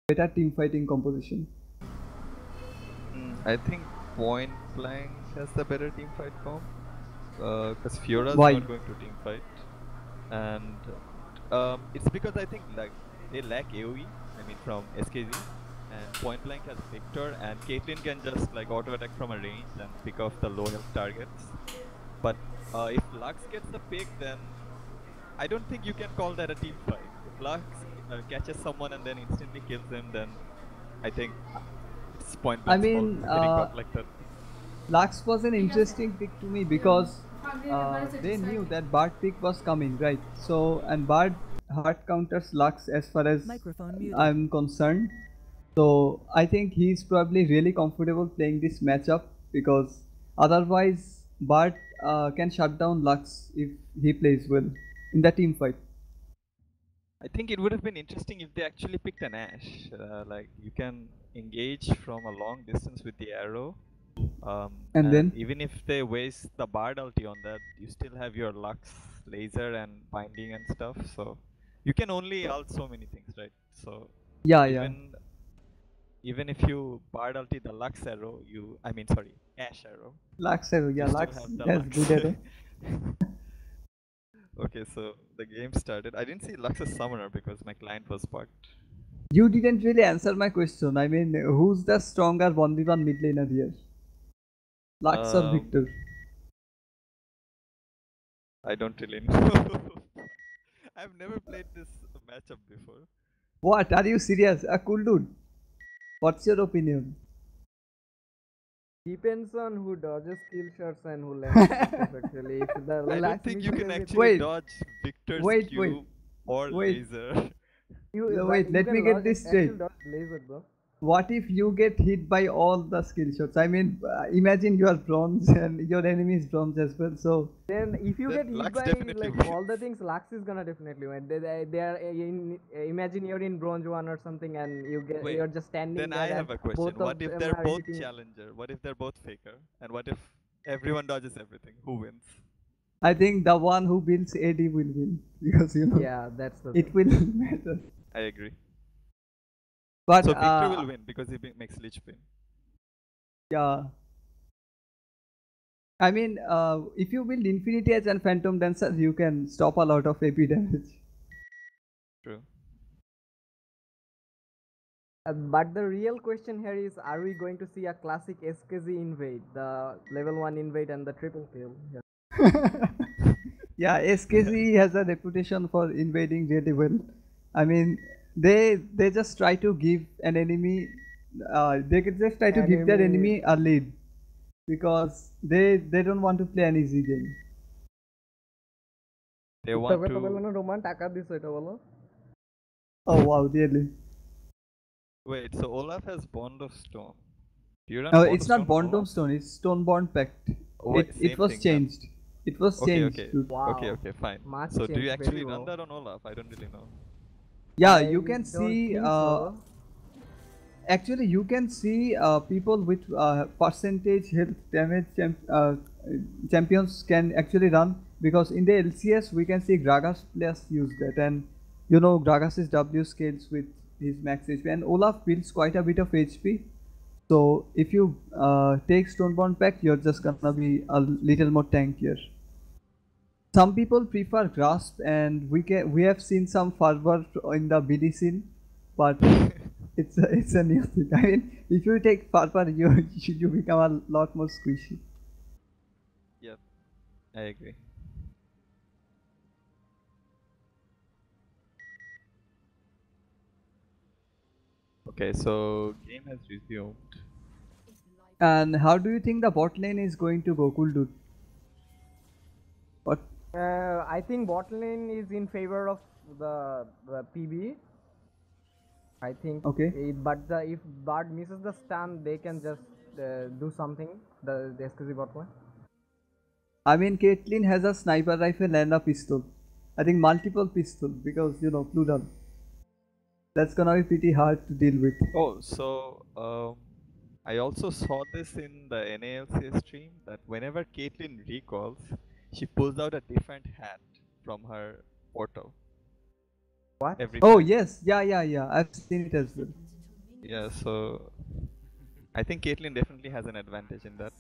better team fighting composition? I think Point Blank has the better team fight comp. Because Fiora's Why? not going to team fight. And it's because I think like they lack AoE, I mean from SKZ. And Point Blank has Victor, and Caitlyn can just like auto attack from a range and pick off the low health targets. But if Lux gets the pick, then I don't think you can call that a team fight. If Lux catches someone and then instantly kills them, then I think it's Point I Blank's fault mean, for getting caught like that. Lux was an interesting pick to me because they knew that Bard pick was coming, right? So, and Bard hard counters Lux as far as I'm concerned. So, I think he's probably really comfortable playing this matchup because otherwise Bard can shut down Lux if he plays well in the team fight. I think it would have been interesting if they actually picked an Ashe. Like you can engage from a long distance with the arrow. And then even if they waste the Bard ulti on that, you still have your Lux laser and binding and stuff. So you can only ult so many things, right? So yeah, even if you Bard ulti the Lux arrow, Ashe arrow. Lux arrow, yeah, you still Lux have the has Lux. good arrow. Okay, so the game started. I didn't see Lux as summoner because my client was bugged. You didn't really answer my question. I mean, who's the stronger 1v1 mid laner here? Lux or Victor? I don't really know. I've never played this matchup before. What? Are you serious? A cool dude. What's your opinion? Depends on who dodges kill shots and who lands actually. If the I don't think you can actually dodge Victor's Q or laser. Wait, let me get this straight. Laser, bro. What if you get hit by all the skill shots? I mean, imagine you are bronze and your enemy is bronze as well. So then, if you get hit Lux by definitely like all the things, Lux is gonna definitely win. They are in. Imagine you're in bronze 1 or something, and you're just standing Then there. I have a question. Both What of if them they're are both hitting. challenger? What if they're both faker? And what if everyone dodges everything? Who wins? I think the one who builds AD will win because you know. Yeah, that's the it will matter. I agree. But so Victor will win because he makes Lich win. Yeah. I mean, if you build Infinity Edge and Phantom Dancer, you can stop a lot of AP damage. True. But the real question here is, are we going to see a classic SKZ invade, the level 1 invade and the triple kill? Yeah, SKZ has a reputation for invading really well. I mean, they just try to give an enemy, they just try to give their enemy a lead because they don't want to play an easy game. They want to. Oh wow, really? Wait, so Olaf has Bond of Stone. No, it's not Bond of Stone. It's Stoneborn Pact. Oh, it was changed. Then. It was changed. Wow. Okay, fine. So do you actually run that on Olaf? I don't really know. Yeah, you can see. Actually, you can see people with percentage health damage champions can actually run, because in the LCS we can see Gragas players use that, and you know Gragas's W scales with his max HP, and Olaf builds quite a bit of HP. So if you take Stoneborn Pact, you're just gonna be a little more tankier. Some people prefer Grasp, and we have seen some fervor in the BD scene, but it's a new thing. I mean, if you take fervor, you become a lot more squishy. Yep, I agree. Okay, so game has resumed. And how do you think the bot lane is going to go, cool dude? What? I think bot lane is in favor of the PB. I think. Okay. If Bard misses the stun, they can just do something. The SKZ bot lane. I mean, Caitlyn has a sniper rifle and a pistol. I think multiple pistols, because you know plural. That's gonna be pretty hard to deal with. Oh, so I also saw this in the NALC stream that whenever Caitlyn recalls, she pulls out a different hat from her portal. What? Oh yes, yeah. I've seen it as well. Yeah, so I think Caitlyn definitely has an advantage in that.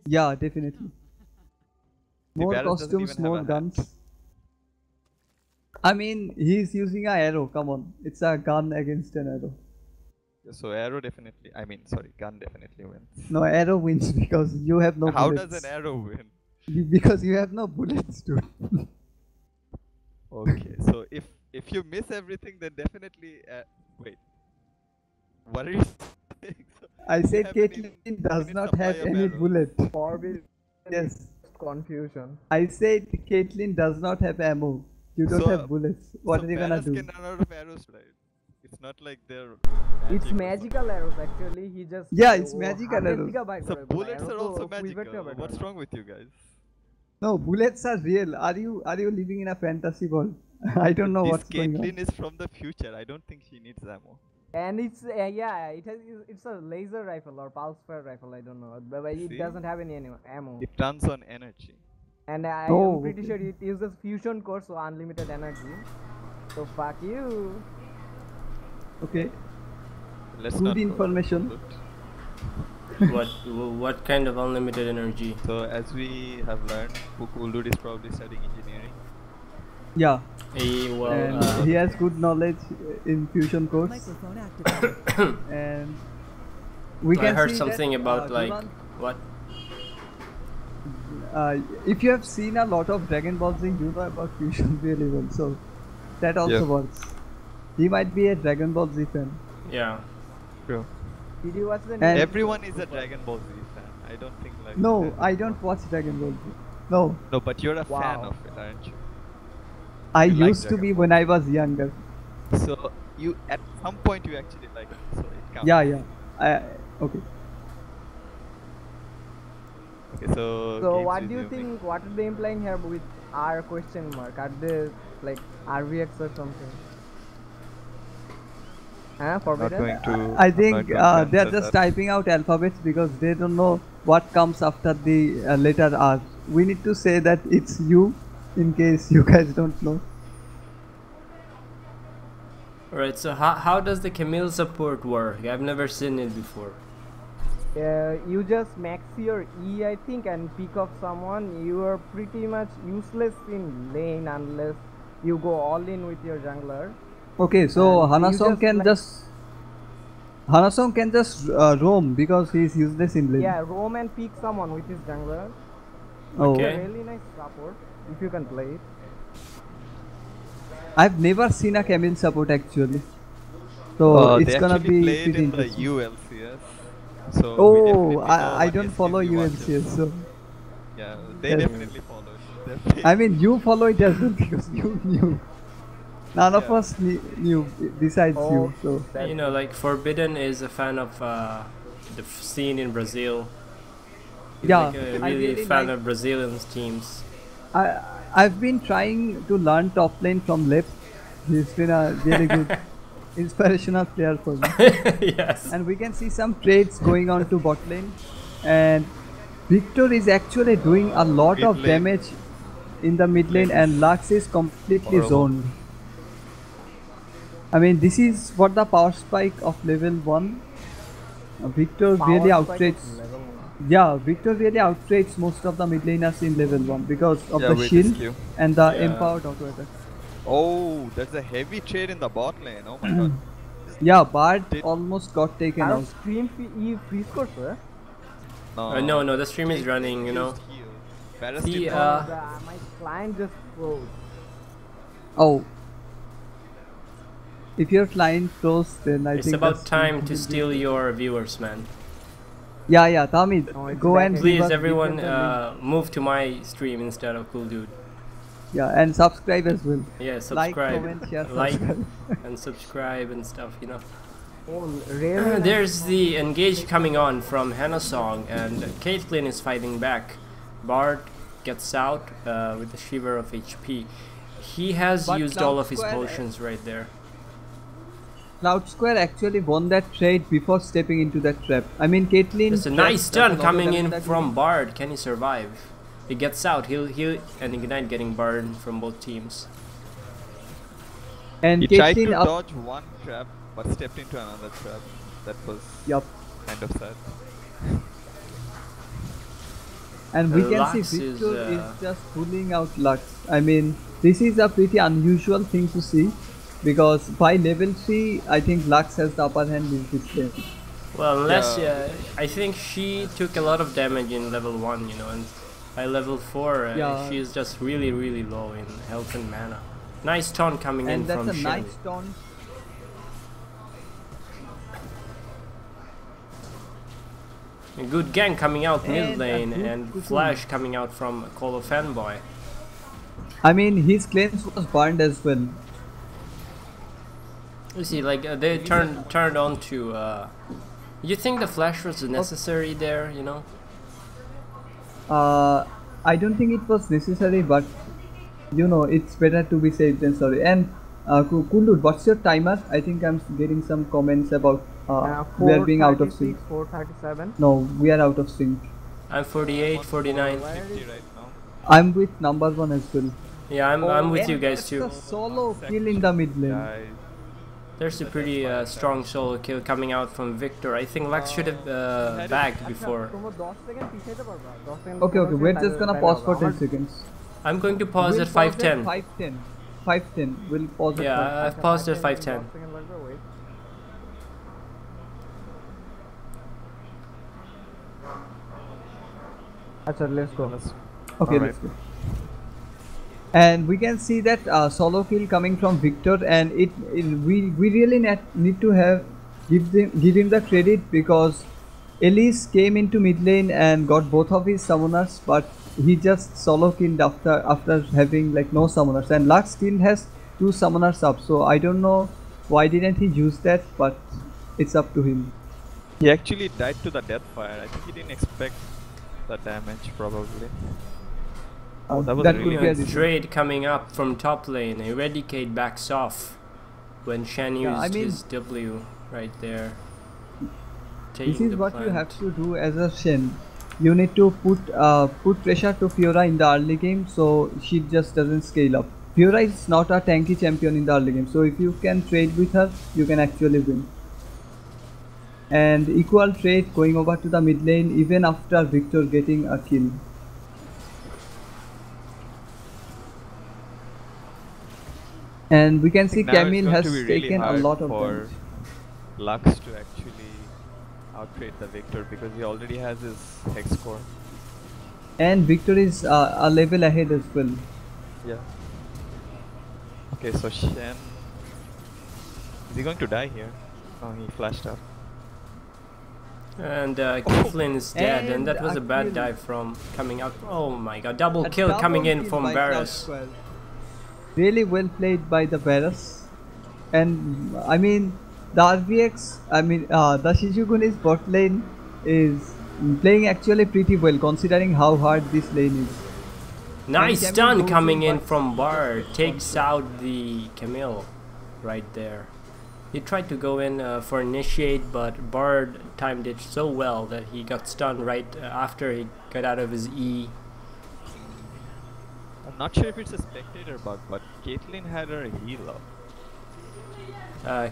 Yeah, definitely. The More Varus doesn't costumes, even have more a hat. guns. I mean, he's using an arrow. Come on, it's a gun against an arrow. So arrow definitely, I mean, sorry, gun definitely wins. No, arrow wins because you have no How bullets. does an arrow win? Because you have no bullets, dude. Okay, so if you miss everything, then definitely. Wait, what are you saying? So I you said have an Caitlyn does infinite not supply have of any arrows. bullet. Forbidden Yes, confusion. I said Caitlyn does not have ammo. You don't So, have bullets. What so are you gonna Varus do? can run out of arrows, right? It's not like they're. It's magic or magical arrows actually. He just Yeah, it's magical arrows. something. So bullets are also magical. What's wrong with you guys? No, bullets are real. Are you living in a fantasy world? I don't know This what's going on. Caitlyn is from the future. I don't think she needs ammo. And it's yeah, it's a laser rifle or pulse fire rifle. I don't know, but it See? doesn't have any ammo. It runs on energy. And I Oh, am pretty okay. sure it uses fusion core, so unlimited energy. So fuck you. Okay. Let's Good not go information. into it. What kind of unlimited energy? So as we have learned, Cool Dude is probably studying engineering. Yeah, Well, and he has good knowledge in fusion cores, Microphone activated. and we I can heard see something that, about like Duran, what? if you have seen a lot of Dragon Ball Z, you know about fusion really well. So that also Yeah. works. He might be a Dragon Ball Z fan. Yeah. True. Did you watch the? And- new Everyone is a Dragon Ball Z fan. I don't think like. No, there's- I don't watch Dragon Ball Z. No, No, but you're a fan Wow. of it, aren't you? I You like used to Dragon be Ball. when I was younger. So you at some point you actually like it, so it counts. Yeah. Okay. Okay, so. So games what do you resuming. think? What are they implying here with R question mark? Are they like RVX or something? Huh? Not Forbidden? going to. I I'm think not going to they're answer just that. typing out alphabets because they don't know what comes after the letter R. We need to say that it's U in case you guys don't know. Alright, so how does the Camille support work? I've never seen it before. You just max your E, I think, and pick up someone. You are pretty much useless in lane unless you go all in with your jungler. Okay, so And you Hanasong just can like- just Hanasong can just roam because he's useless in lane. Yeah, roam and pick someone with his jungler. Oh, Okay. It's a really nice support if you can play it. I've never seen a Camille support actually. So it's they gonna actually be played pretty in the interesting. ULCS. So we Oh, definitely know I what don't SKZ follow watches. ULCS, so Yeah, they Yes. definitely follow it. They're I mean you follow it as well because you knew. None of Yeah. us knew besides Oh. you. So That- You know, like Forbidden is a fan of the scene in Brazil. He's yeah, like a I really really fan like. of Brazilian teams. I've been trying to learn top lane from Lip. He's been a really good inspirational player for me. Yes. And we can see some trades going on to bot lane. And Victor is actually doing a lot of Mid lane. damage in the mid lane, and Lux is completely Horrible. zoned. I mean, this is what the power spike of level 1. Victor Power really spike of outrates. level one. Yeah, Victor really outrates most of the mid laners in level 1 because of Yeah, the with shield his Q. and the Yeah. empowered auto attack. Oh, there's a heavy trade in the bot lane. Oh my god. Yeah, Bard Did- almost got taken Our out. stream free score, sir. No, the stream is running, you know. Varus See, did not. My client just froze. Oh. If you're flying close, then I It's think about that's time to completely- steal your viewers, man. Yeah, Tommy, Oh, it's go back and again. give Please, us everyone, different link. move to my stream instead of Cool Dude. Yeah, and subscribe as well. Yeah, Like, subscribe, comment, share, like, subscribe. and subscribe and stuff, you know. Oh, really? There's the engage coming on from Hannah Song, and Caitlyn is fighting back. Bard gets out with a shiver of HP. He has But used Cloud all of his Square- potions right there. Cloud Square actually won that trade before stepping into that trap. I mean, Caitlyn. There's a trapped nice that stun auto coming damage in that from he- Bard. Can he survive? He gets out. He'll and Ignite getting burned from both teams. And He tried Caitlyn to up. dodge one trap, but stepped into another trap. That was Yup. kind of sad. And we can Lux see is, Victor is just pulling out Lux. I mean, this is a pretty unusual thing to see because by level 3, I think Lux has the upper hand in this game. Well, unless Yeah. I think she took a lot of damage in level 1, you know, and by level 4, Yeah. she's just really, really low in health and mana. Nice taunt coming in And that's from a Shen. nice taunt. A good gang coming out mid And a lane, good and Kuku. Flash coming out from Call of Fanboy. I mean, his cleanse was burned as well. You see, like they turned on to. You think the Flash was necessary there? You know. I don't think it was necessary, but you know, it's better to be safe than sorry. And Kulud, what's your timer? I think I'm getting some comments about we are being out of sync. 437. No, we are out of sync. I'm 48, 49. 50 right now. I'm with number 1 as well. Yeah, I'm with And you guys that's too. a solo kill in the mid lane. Guys, There's a pretty strong solo kill coming out from Victor. I think Lux should have backed before. Okay, we're just gonna pause for 10 seconds. I'm going to pause We'll at 510. 510. 510. We'll pause at Yeah, I've paused at 510. Achha, let's go. Okay, let's go. And we can see that solo kill coming from Victor, and we really need to give him the credit because Elise came into mid lane and got both of his summoners, but he just solo killed after having like no summoners, and Lux still has 2 summoners up, so I don't know why didn't he use that, but it's up to him. he actually died to the Deathfire. I think he didn't expect the damage probably. Oh, that was That really could be a nice. reason. Trade coming up from top lane. Eradicate backs off when Shen used Yeah, I mean- his W right there. This Taking is the what you plant. have to do as a Shen. You need to put pressure to Fiora in the early game so she just doesn't scale up. Fiora is not a tanky champion in the early game, so if you can trade with her, you can actually win. And equal trade going over to the mid lane even after Victor getting a kill. And we can see Now it's Camille going has to be really taken a hard lot of for damage. Lux to actually outtrade the Victor because he already has his hex score. And Victor is a level ahead as well. Yeah. Okay, so Shen. Is he going to die here? Oh, he flashed up. And Caitlyn is dead, and that was a bad kill. dive from coming out. Oh my god, double A kill double coming in kill from by Varus. Cloud12. Really well played by the Varus. And I mean, the RVX, the Shishu Khuniz bot lane is playing actually pretty well considering how hard this lane is. Nice Camille stun goes coming in but from he Bard. just Takes out the Camille right there. He tried to go in for initiate, but Bard timed it so well that he got stunned right after he got out of his E. I'm not sure if it's a spectator bug, but Caitlyn had her heal up.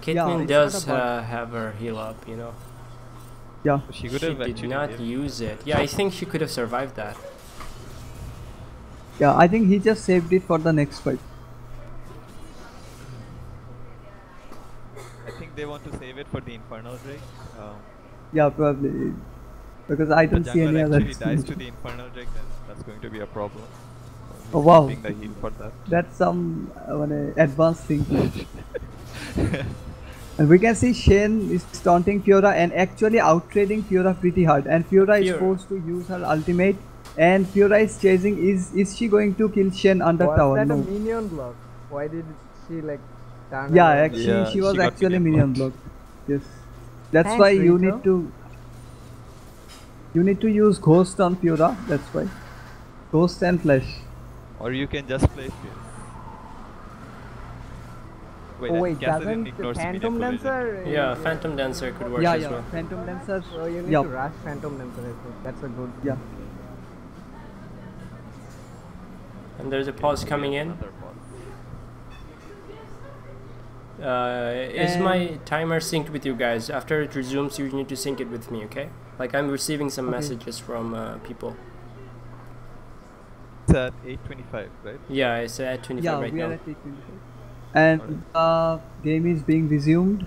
Caitlyn it's does not a bug. have her heal up, you know. Yeah. She could She have did actually not lived. use it. Yeah, I think she could have survived that. Yeah, I think he just saved it for the next fight. I think they want to save it for the Infernal Drake. Yeah, probably. Because I If don't the see any jungler other. actually dies to the Infernal Drake, then that's going to be a problem. Oh, wow. Keeping the heal for that. That's some advanced thing. And we can see Shen is taunting Fiora and actually outtrading Fiora pretty hard. And Fiora is Fiora. forced to use her ultimate. And Fiora is chasing. Is she going to kill Shen under Was tower? that a No. minion block? Why did she like turn Yeah, around? actually, Yeah, she was she got actually minion minion blocked. blocked. Yes. That's Thanks, why you Rito. need to. You need to use Ghost on Fiora. That's why. Ghost and Flash. Or you can just play Fierce. Wait, Oh and wait, Kassadin doesn't ignores Phantom melee collision. Dancer? Yeah, Phantom Dancer could work Yeah, as yeah. well. Phantom Dancer. So you need Yeah. to rush Phantom Dancer. I think. That's a good. Yeah. And there's a pause coming in. Another pause. Is And- my timer synced with you guys? After it resumes, you need to sync it with me, okay? Like I'm receiving some Okay. messages from people. It's at 8:25, right? Yeah, it's at 25 Yeah, right we now. are at 8:25. And game is being resumed.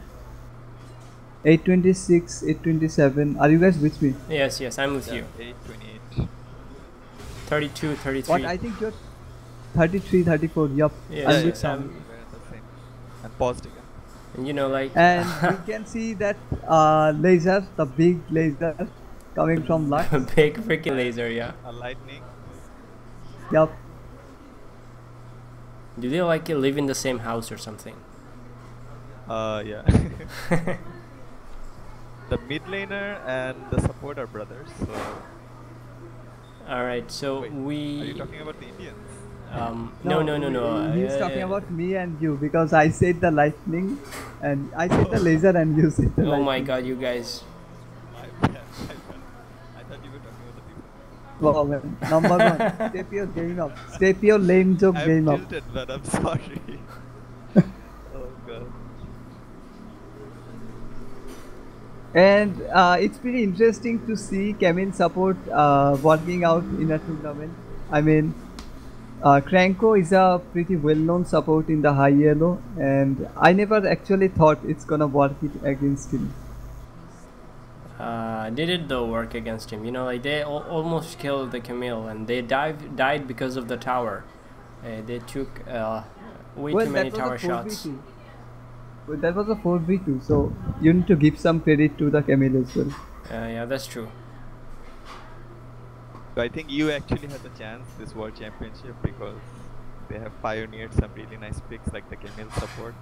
8:26, 8:27. Are you guys with me? Yes, yes, I'm with you. 8:28. 32, 33. What I think you're 33, 34. Yup. Yes, I'm yes, with I'm- Sam. We're at the same. And paused again. And you know, like And you can see that laser, the big laser coming from Lux. a big freaking laser, yeah. A lightning. Yup. Do they like live in the same house or something? Yeah. The mid laner and the support are brothers. So, All right, so wait, we. are you talking about the Indians? No. He's talking about me and you because I said the lightning, and I said the laser, and you said the Oh lightning. my God, you guys! I thought you were talking about the people. Wow, man. Number one, step your game up. Step your lame joke I'm game up. tilted, but I'm sorry. Oh god. And it's pretty interesting to see Camille support working out in a tournament. I mean, Cranko is a pretty well-known support in the high yellow, and I never actually thought it's gonna work it against him. They did though work against him. You know, like they almost killed the Camille, and they died because of the tower. They took way too many tower shots. 4v2. Well, that was a 4v2, so you need to give some credit to the Camille as well. Yeah, that's true. So I think you actually had the chance this World Championship because they have pioneered some really nice picks like the Camille support.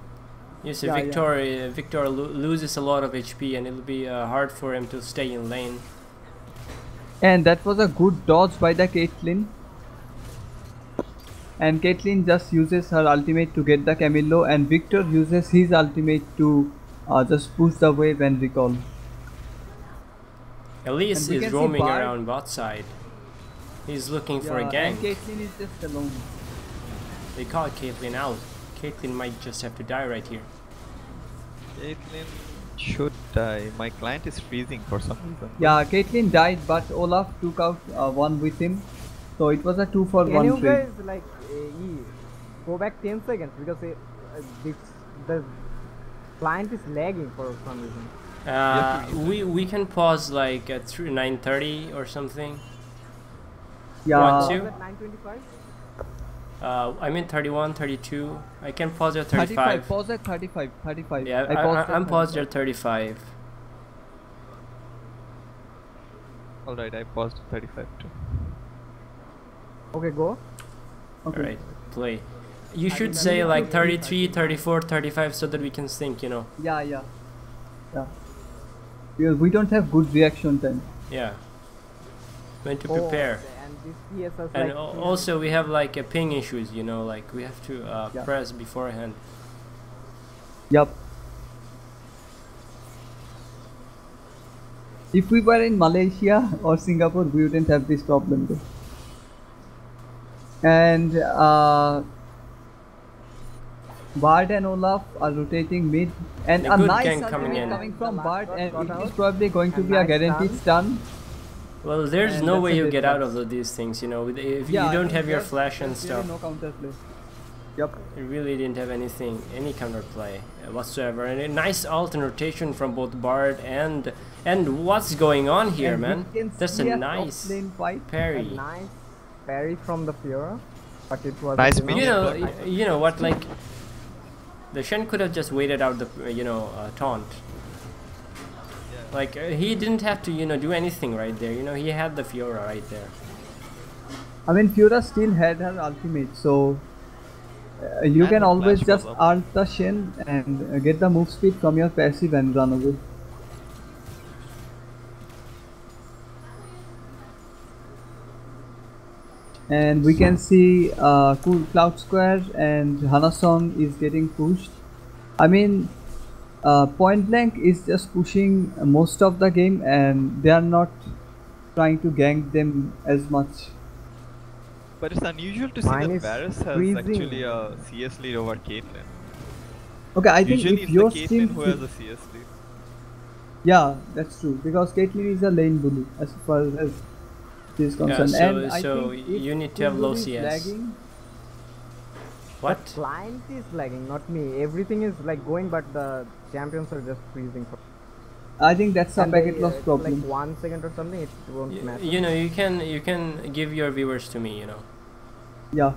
Yes, Yeah, Victor loses a lot of HP, and it'll be hard for him to stay in lane. And that was a good dodge by the Caitlyn. And Caitlyn just uses her ultimate to get the Camillo, and Victor uses his ultimate to just push the wave and recall. Elise And we is can see roaming Bard. around bot side. He's looking for a And gank. Caitlyn is just alone. They call Caitlyn out. Caitlyn might just have to die right here. Caitlyn should die. My client is freezing for some reason. Yeah, Caitlyn died, but Olaf took out one with him. So it was a 2-for-1 Can you trade. guys like go back 10 seconds because the client is lagging for some reason. We can pause like at 9:30 or something. Yeah. Want to? Was it 9:25? I mean 31, 32. I can pause at 35. 35. Pause at 35. 35. Yeah, I'm paused at 35. Alright, I paused 35 too. Okay, go. Okay. Alright, play. You should say like 33, 34, 35 so that we can sync, you know. Yeah. Because we don't have good reaction time. Yeah. When to Oh, prepare. and this TSS And like also we have like ping issues, you know, like we have to Yeah. press beforehand. Yup. If we were in Malaysia or Singapore, we wouldn't have this problem though. And Bard and Olaf are rotating mid, and A a good nice gank coming ultimate in. coming from The Bard, last and got it is out. probably going to And be a nice guaranteed stun. Well, there's And no that's way a you bit get out better. of these things, you know. If Yeah, you I don't mean, have your there's- flash and there's really stuff. no counterplay. Yup. It really didn't have any counterplay whatsoever. And a nice ult and rotation from both Bard and what's going on here, And we man? can That's see a top nice lane fight. a parry. nice parry from the Fiora, but it was Nice enough. minion. You know what? Like the Shen could have just waited out the taunt. Like he didn't have to do anything right there. You know, he had the Fiora right there. I mean, Fiora still had her ultimate, so you And can the always flash just was up. ult the Shen and get the move speed from your passive and run away. And we can see Cloud Square and Hanasong is getting pushed. I mean, Point Blank is just pushing most of the game, and they are not trying to gank them as much. But it's unusual to see Mine that is Varus has freezing. actually a CS lead over Caitlyn. Okay, I think Usually if it's the your Caitlyn team, who has a CS lead. yeah, that's true because Caitlyn is a lane bully as far as she is Yeah, concerned, and I so think if you need to have low Kundur is CS. lagging, The What? client is lagging, not me. Everything is like going, but the champions are just freezing. I think that's a And packet they, loss it's problem. like 1 second or something. It won't matter. You know, you can give your viewers to me. You know. Yeah,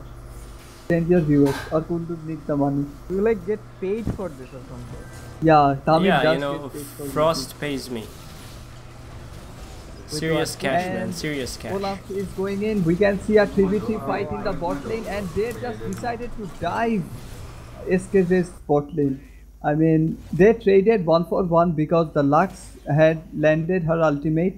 send your viewers or Kundur need the money. You like get paid for this or something. Yeah, Tamil Yeah, does you know, get paid for Frost pays me. Serious what? cash, man. And Serious cash. Olaf is going in. We can see a 3v3 fight in the bot lane, and they just decided to dive SKJ's bot lane. I mean, they traded 1 for 1 because the Lux had landed her ultimate,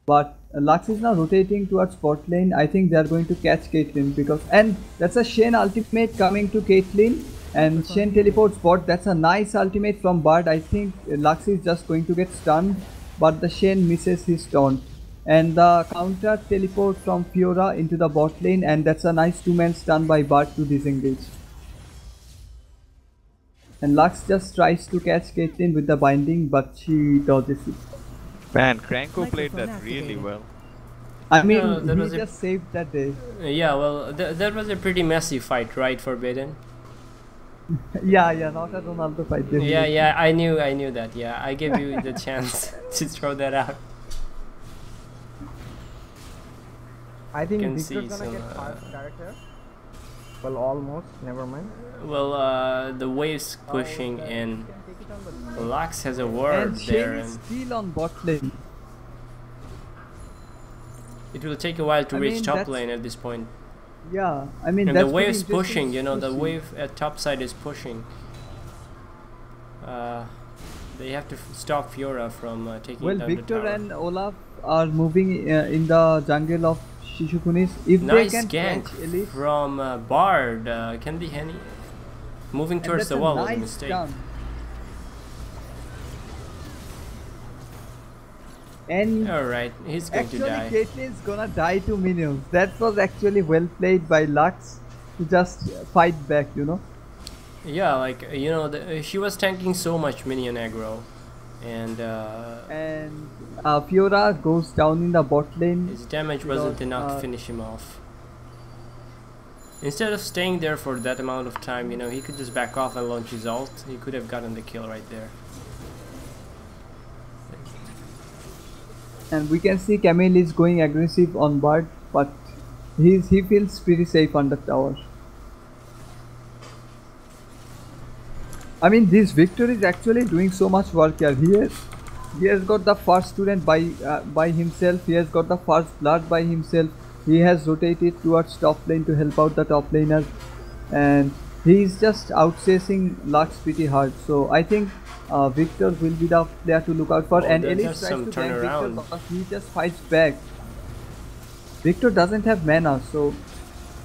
but Lux is now rotating towards bot lane. I think they are going to catch Caitlyn because, and that's a Shen ultimate coming to Caitlyn, and Shen teleports bot. That's a nice ultimate from Bard. I think Lux is just going to get stunned, but the Shen misses his taunt. And the counter teleport from Fiora into the bot lane, and that's a nice 2-man stun by Bard to disengage. And Lux just tries to catch Caitlyn with the binding, but she dodges it. Man, Cranko played Microphone that really activated. well. I mean, No, that he was a- just saved that day. Yeah, well, that was a pretty messy fight, right, Forbidden? Yeah, not a Ronaldo fight. Yeah, I knew that. Yeah, I gave you the chance to throw that out. I think Can Victor's see gonna some, get first character. Well, almost. Never mind. Well, the wave's pushing in. Lux has a ward And there, Shen is and still on bot lane. it will take a while to I reach mean, top that's- lane at this point. Yeah, I mean And that's the pretty wave's interesting pushing, you know, to the see. wave at top side is pushing. They have to stop Fiora from taking Well, down the Victor tower. and Olaf are moving in the jungle of Shishu Khuniz. If Nice they can gank catch Elite, from Bard. Can be any moving and towards that's the a wall was a nice mistake. stun. And Alright, he's going actually, to die. Caitlyn's gonna die to minions. That was actually well played by Lux to just fight back, you know. Yeah, like, you know, she was tanking so much minion aggro. And And Fiora goes down in the bot lane. his damage wasn't because, enough to finish him off. Instead of staying there for that amount of time, you know, he could just back off and launch his ult. He could have gotten the kill right there. And we can see Camille is going aggressive on Bard, but he feels pretty safe on the tower. I mean, this Victor is actually doing so much work here. He has got the first student by himself. He has got the first blood by himself. He has rotated towards top lane to help out the top laner, and he is just outchasing Lux pretty hard. So I think Victor will be the player to look out for. Oh, And there's Elise tries some to gank Victor, turnaround. but he just fights back. Victor doesn't have mana, so.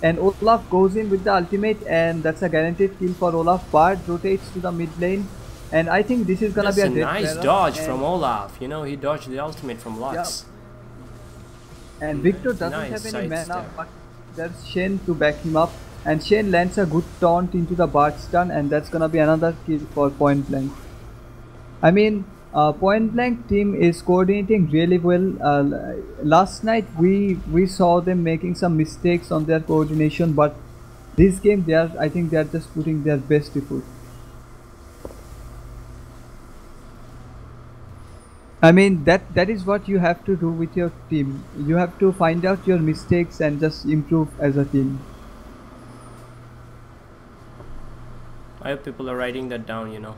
And Olaf goes in with the ultimate, and that's a guaranteed kill for Olaf. Bard rotates to the mid lane, and I think this is gonna That's be a a dead nice Clara, dodge and- from Olaf. You know, he dodged the ultimate from Lux. And Victor doesn't Nice have any mana, sidestep. but there's Shen to back him up. And Shen lands a good taunt into the Bard stun, and that's gonna be another kill for Point Blank. I mean, Point Blank team is coordinating really well. Last night we saw them making some mistakes on their coordination, but this game I think they are just putting their best effort. I mean that is what you have to do with your team. You have to find out your mistakes and just improve as a team. I hope people are writing that down, you know.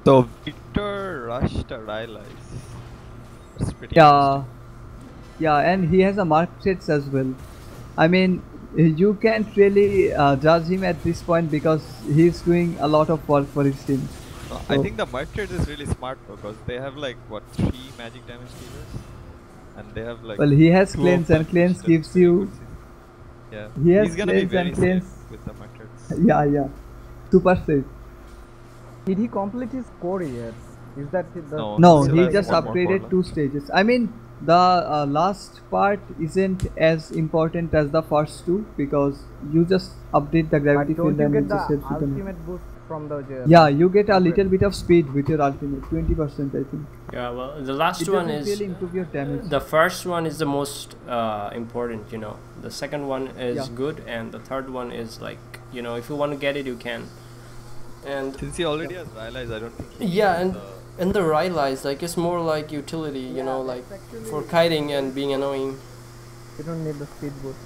So Victor rushed a Rylai's. That's pretty Yeah, yeah, and he has a market as well. I mean, you can't really judge him at this point because he's doing a lot of work for his team. No, I So- think the Merchant is really smart though, because they have like what 3 magic damage dealers, and they have like. Well, he has 2 of cleanse, them, and cleanse which gives is very you. good. Yeah, He has he's gonna be cleanse very and cleanse. safe with the Merchants. Yeah, super safe. Did he complete his core yet? Is that the? No. No, still he has just one more upgraded core 2 stages. I mean, the last part isn't as important as the first two because you just update the But gravity don't field you and get it the just helps you to move. ultimate boost from the Yeah, you get a upgrade? little bit of speed with your ultimate, 20% I think. Yeah, well, the last It one doesn't is really improve your damage. the first one is the most important. You know, the second one is Yeah. good, and the third one is like, you know, if you want to get it, you can. And Since he already has realized, I don't think he yeah, needs and the Rylai's like it's more like utility, you know, like for kiting and being annoying. You don't need the speed boost.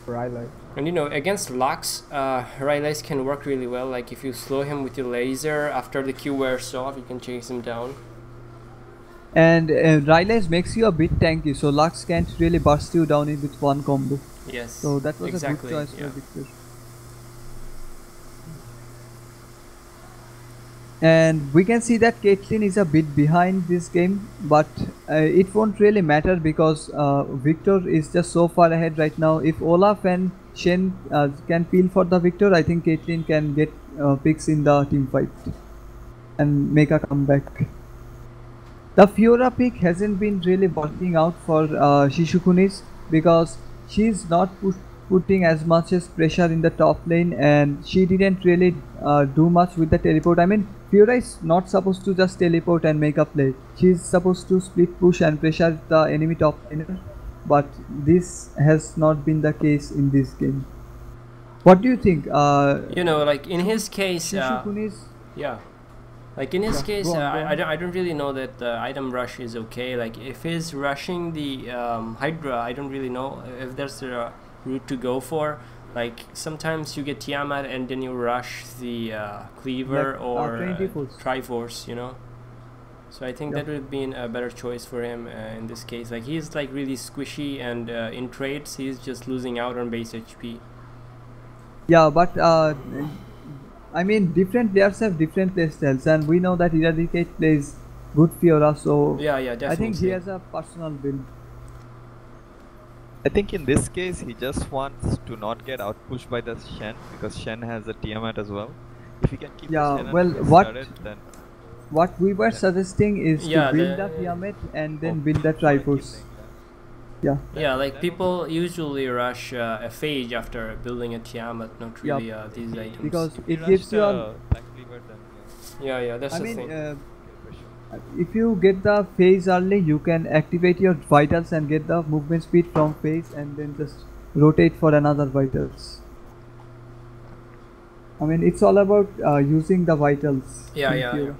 Rylai. And you know, against Lux, Rylai's can work really well. Like if you slow him with your laser, after the Q wears off, you can chase him down. And Rylai's makes you a bit tanky, so Lux can't really burst you down in with one combo. Yes. So that was exactly, a good choice yeah. for Victor. And we can see that Caitlyn is a bit behind this game, but it won't really matter because Victor is just so far ahead right now. If Olaf and Shen can peel for the Victor, I think Caitlyn can get picks in the team fight and make a comeback. The Fiora pick hasn't been really working out for Shishu Khuniz because she's not putting as much as pressure in the top lane, and she didn't really do much with the teleport. I mean, Fiora is not supposed to just teleport and make a play. She's supposed to split push and pressure the enemy top laner, but this has not been the case in this game. What do you think? You know, like in his case, Shishu Khuniz? yeah. Like in his Yeah, case, go on, go I on. don't really know that the item rush is okay. Like if he's rushing the Hydra, I don't really know if there's a route to go for. Like sometimes you get Tiamat and then you rush the Cleaver Like, or Triforce. Triforce, you know. So I think Yeah. that would have been a better choice for him in this case. Like he's like really squishy, and in trades he's just losing out on base HP. Yeah, but I mean, different players have different playstyles, and we know that Eradicate plays good Fiora, so Yeah, yeah, definitely. I think he has a personal build. I think in this case he just wants to not get outpushed by the Shen because Shen has a Tiamat as well. If he can keep Yeah, the Shen well, and what- started, then What we were suggesting is Yeah, to build the- the Tiamat and then Oh, build the sorry, I keep Triforce. saying that. Yeah, Yeah, like people usually rush a Phage after building a Tiamat, not Yup. really these items. because If he it gives rushed you a. back cleaver, then yeah. Yeah, that's I the mean, thing. For sure. if you get the phase early, you can activate your vitals and get the movement speed from phase, and then just rotate for another vitals. I mean, it's all about using the vitals. Yeah, in yeah, Fiora.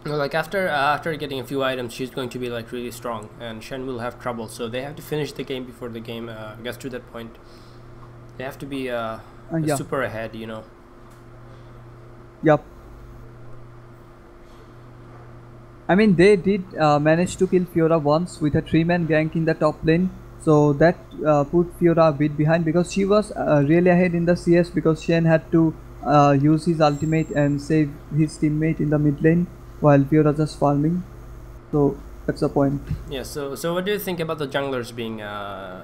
No, like after getting a few items, she's going to be like really strong, and Shen will have trouble. So they have to finish the game before the game gets to that point. They have to be Yeah. super ahead, you know. Yup. I mean, they did manage to kill Fiora once with a 3-man gank in the top lane, so that put Fiora a bit behind because she was really ahead in the CS because Shen had to use his ultimate and save his teammate in the mid lane while Fiora just farming. So that's the point. Yeah. So what do you think about the junglers being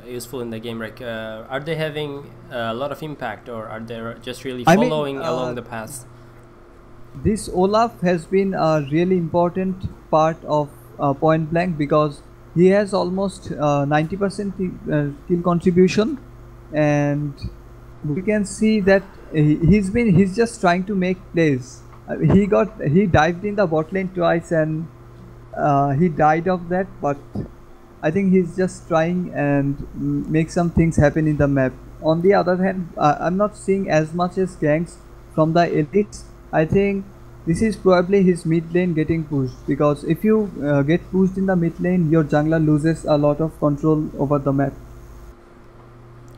useful in the game? Like, are they having a lot of impact, or are they just really I mean, following along the path? This Olaf has been a really important part of Point Blank because he has almost 90% kill contribution, and we can see that he's just trying to make plays. He dived in the bot lane twice and he died of that, but I think he's just trying and make some things happen in the map. On the other hand, I'm not seeing as much as ganks from the elites. I think this is probably his mid lane getting pushed because if you get pushed in the mid lane, your jungler loses a lot of control over the map.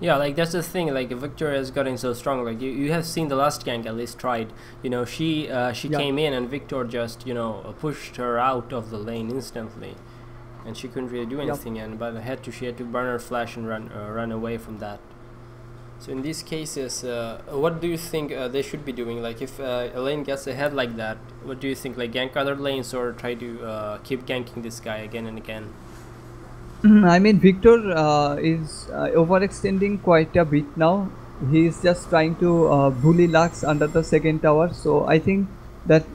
Yeah, like that's the thing. Like Victoria is getting so strong. Like you have seen the last gank at least tried. You know, she Yeah. came in and Victor just pushed her out of the lane instantly, and she couldn't really do Yup. anything. And but she had to burn her flash and run away from that. So in these cases, what do you think they should be doing? Like if a lane gets ahead like that, what do you think? Like gank other lanes or try to keep ganking this guy again and again? I mean, Victor is overextending quite a bit now. He is just trying to bully Lux under the second tower. So I think that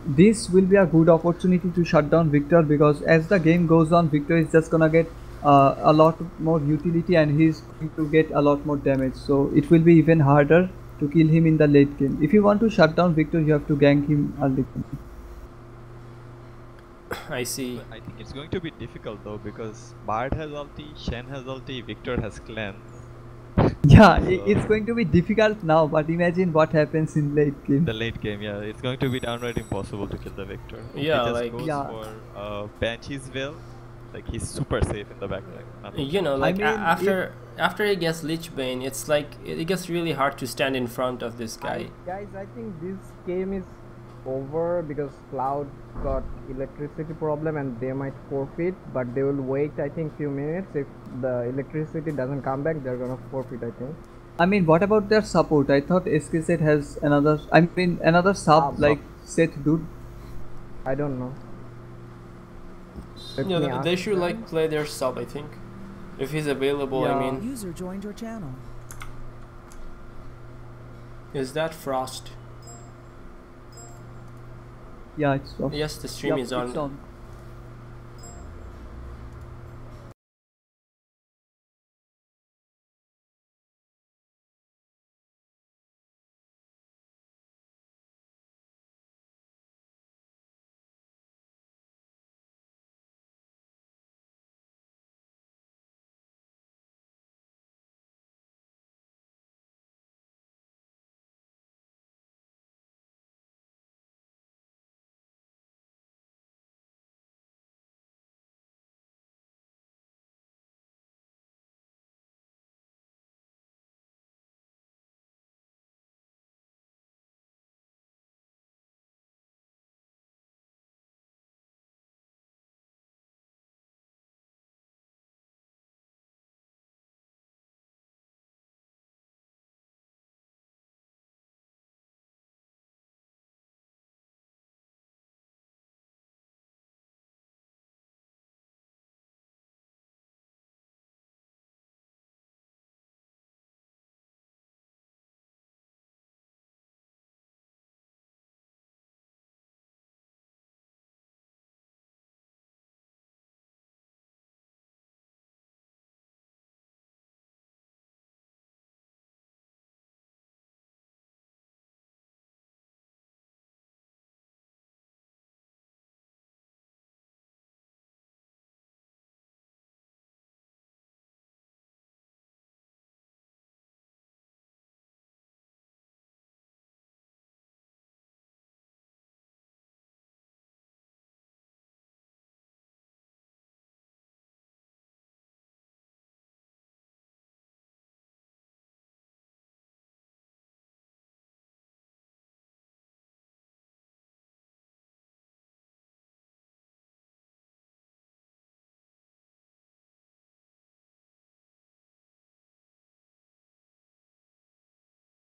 this will be a good opportunity to shut down Victor, because as the game goes on, Victor is just gonna get a lot more utility and he's going to get a lot more damage. So it will be even harder to kill him in the late game. If you want to shut down Victor, you have to gank him early game. I see. But I think it's going to be difficult though, because Bard has ulti, Shen has ulti, Victor has cleanse. Yeah, So- it's going to be difficult now, but imagine what happens in late game. The late game, yeah, it's going to be downright impossible to kill the Victor. Yeah, he just like- goes Yeah. for Banshee's Veil, like he's super safe in the backline. Nothing. You know, like mean, after he gets Lich Bane, it's like it gets really hard to stand in front of this guy. Guys, I think this game is over because Cloud got electricity problem and they might forfeit, but they will wait I think few minutes. If the electricity doesn't come back, they're gonna forfeit I think. I mean, what about their support? I thought SKZ has another sub like Seth dude. I don't know. Let me Yeah, ask they should them. like play their sub, I think, if he's available. I Yeah. mean, User joined your channel. is that Frost? Yeah, it's off. Yes, the stream Yup, is on. it's on.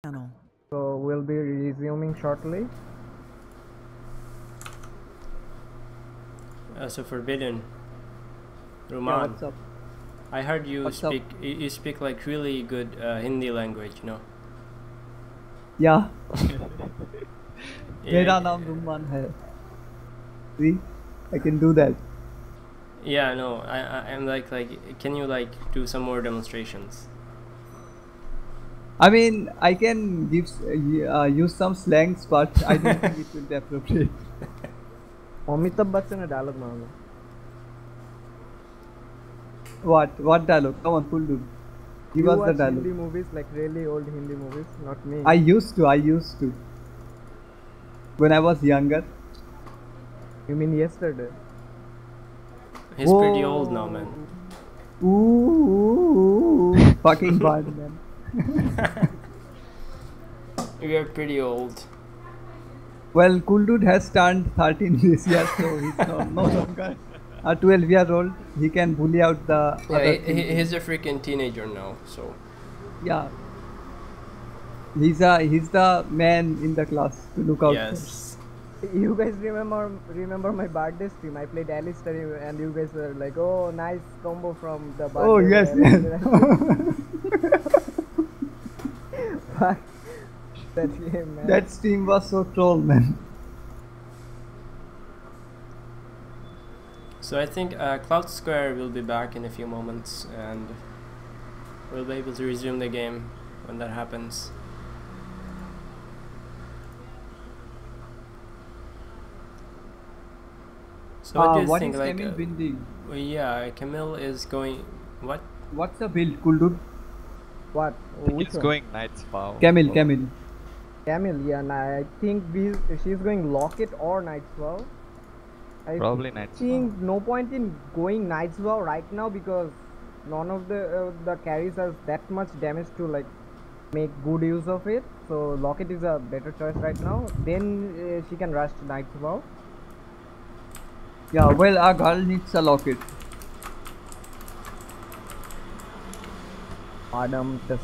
Channel. So we'll be resuming shortly. So Forbidden. Yeah, Ruman, what's up? I heard you What's up? speak. You speak like really good Hindi language. You know. Yeah, Yeah, मेरा नाम रुमान है. See, I can do that. Yeah, no, I'm like, can you like do some more demonstrations? I mean, I can use some slangs, but I don't think it will be appropriate. Amitabh Bachchan a dialogue मारो. What dialogue? Come on, full dude. Give You us the watch dialogue. Hindi movies, like really old Hindi movies, not me. I used to. When I was younger. You mean yesterday? He's pretty old now, man. Ooh, fucking bad, man. You are pretty old. Well, cool dude has turned 13 this year, so he's no longer a 12-year-old. He can bully out the Yeah, other he's a freaking teenager now. So yeah. He's the man in the class to look out yes. You guys remember my birthday stream? I played Alistair and you guys were like, oh, nice combo from the birthday. Oh yes, yes. Fuck that game, man. That stream was so troll, man. So I think Cloud Square will be back in a few moments, and we'll be able to resume the game when that happens. So what do you What think? is Like, Camille building? yeah, Camille is going. What? What's the build, cool dude? What? I think Which it's one? going Knight's Vow. Camille, Oh, Camille. Camille, yeah, and I think she's going Locket or Knight's Vow. I Probably Knight's think no point in going Knight's Vow right now because none of the carries has that much damage to like make good use of it. So Locket is a better choice right now. Then she can rush to Knight's Vow. Yeah, well, our girl needs a locket. Adam, this.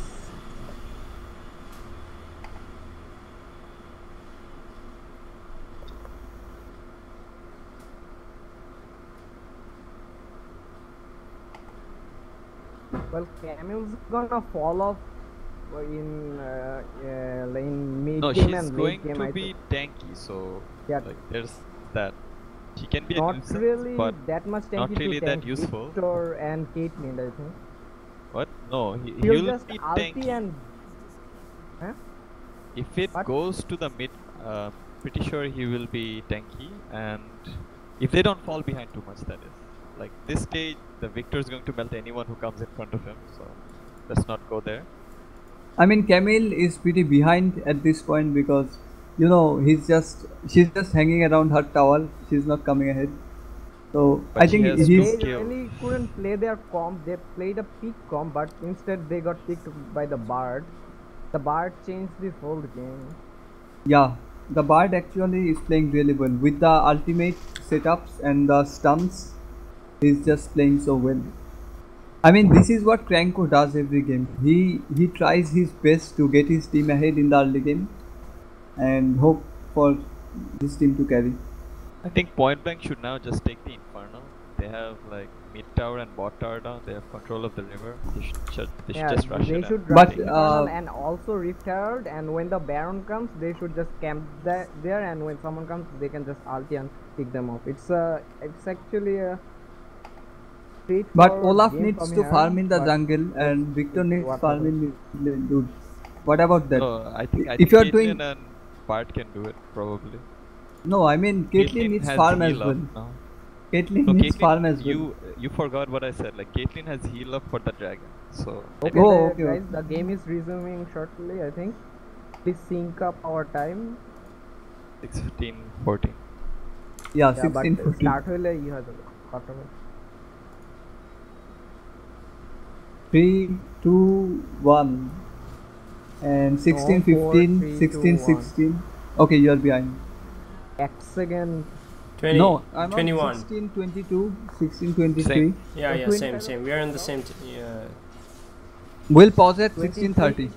Well, Camille's gonna fall off in mid No, game she's and going late game. to I be think. tanky, so Yeah. like there's that. She can be a Not nuisance, really but that much tanky not really to that tank useful. Victor and Caitlyn, I think. what? No, He'll he'll just be ulti tanky. and If it What? goes to the mid, pretty sure he will be tanky, and if they don't fall behind too much, that is. Like this stage, the victor is going to melt anyone who comes in front of him, so let's not go there. I mean, Camille is pretty behind at this point because, you know, she's just hanging around her tower. She's not coming ahead. So But I she think has they two he's skills. really couldn't play their comp. They played a peak comp, but instead they got picked by the Bard. The Bard changed the whole game. yeah. The Bard actually is playing really well with the ultimate setups and the stuns. He's just playing so well. I mean, this is what Kranko does every game. He tries his best to get his team ahead in the early game, and hope for this team to carry. I think Point Blank should now just take the Infernal. They have like mid tower and bot tower down. They have control of the river. They should Yeah, just rush they it. should and rush But, take it. Infernal and also Rift Herald, and when the Baron comes, they should just camp there, and when someone comes, they can just ulti and pick them up. It's actually a But straightforward Olaf game needs from to here, farm in the but jungle, and Victor needs what farm in mid lane, dude. What about that? No, I think If you're Caitlyn doing and Bart can do it probably. no, I mean Caitlyn needs has farm as heal well. up now. Caitlyn No, needs Caitlyn, farm as well. you forgot what I said. Like Caitlyn has heal up for the dragon, so Okay, Oh, there, okay, guys, okay. the game is resuming shortly, I think. Please sync up our time. 6:15, 14. Yeah, Yeah, but 16 14. start হইলে ই হয়ে যাবে, cut হবে। 3, 2, 1. And 16 No, 4, 15, 3, 16 2, 16. Okay, you're behind. X again. 20, No, I'm 21. on 16 22, 16 23. Same. Yeah, yeah, 25 same. We are in the same. Yeah. We'll pause at 16 30.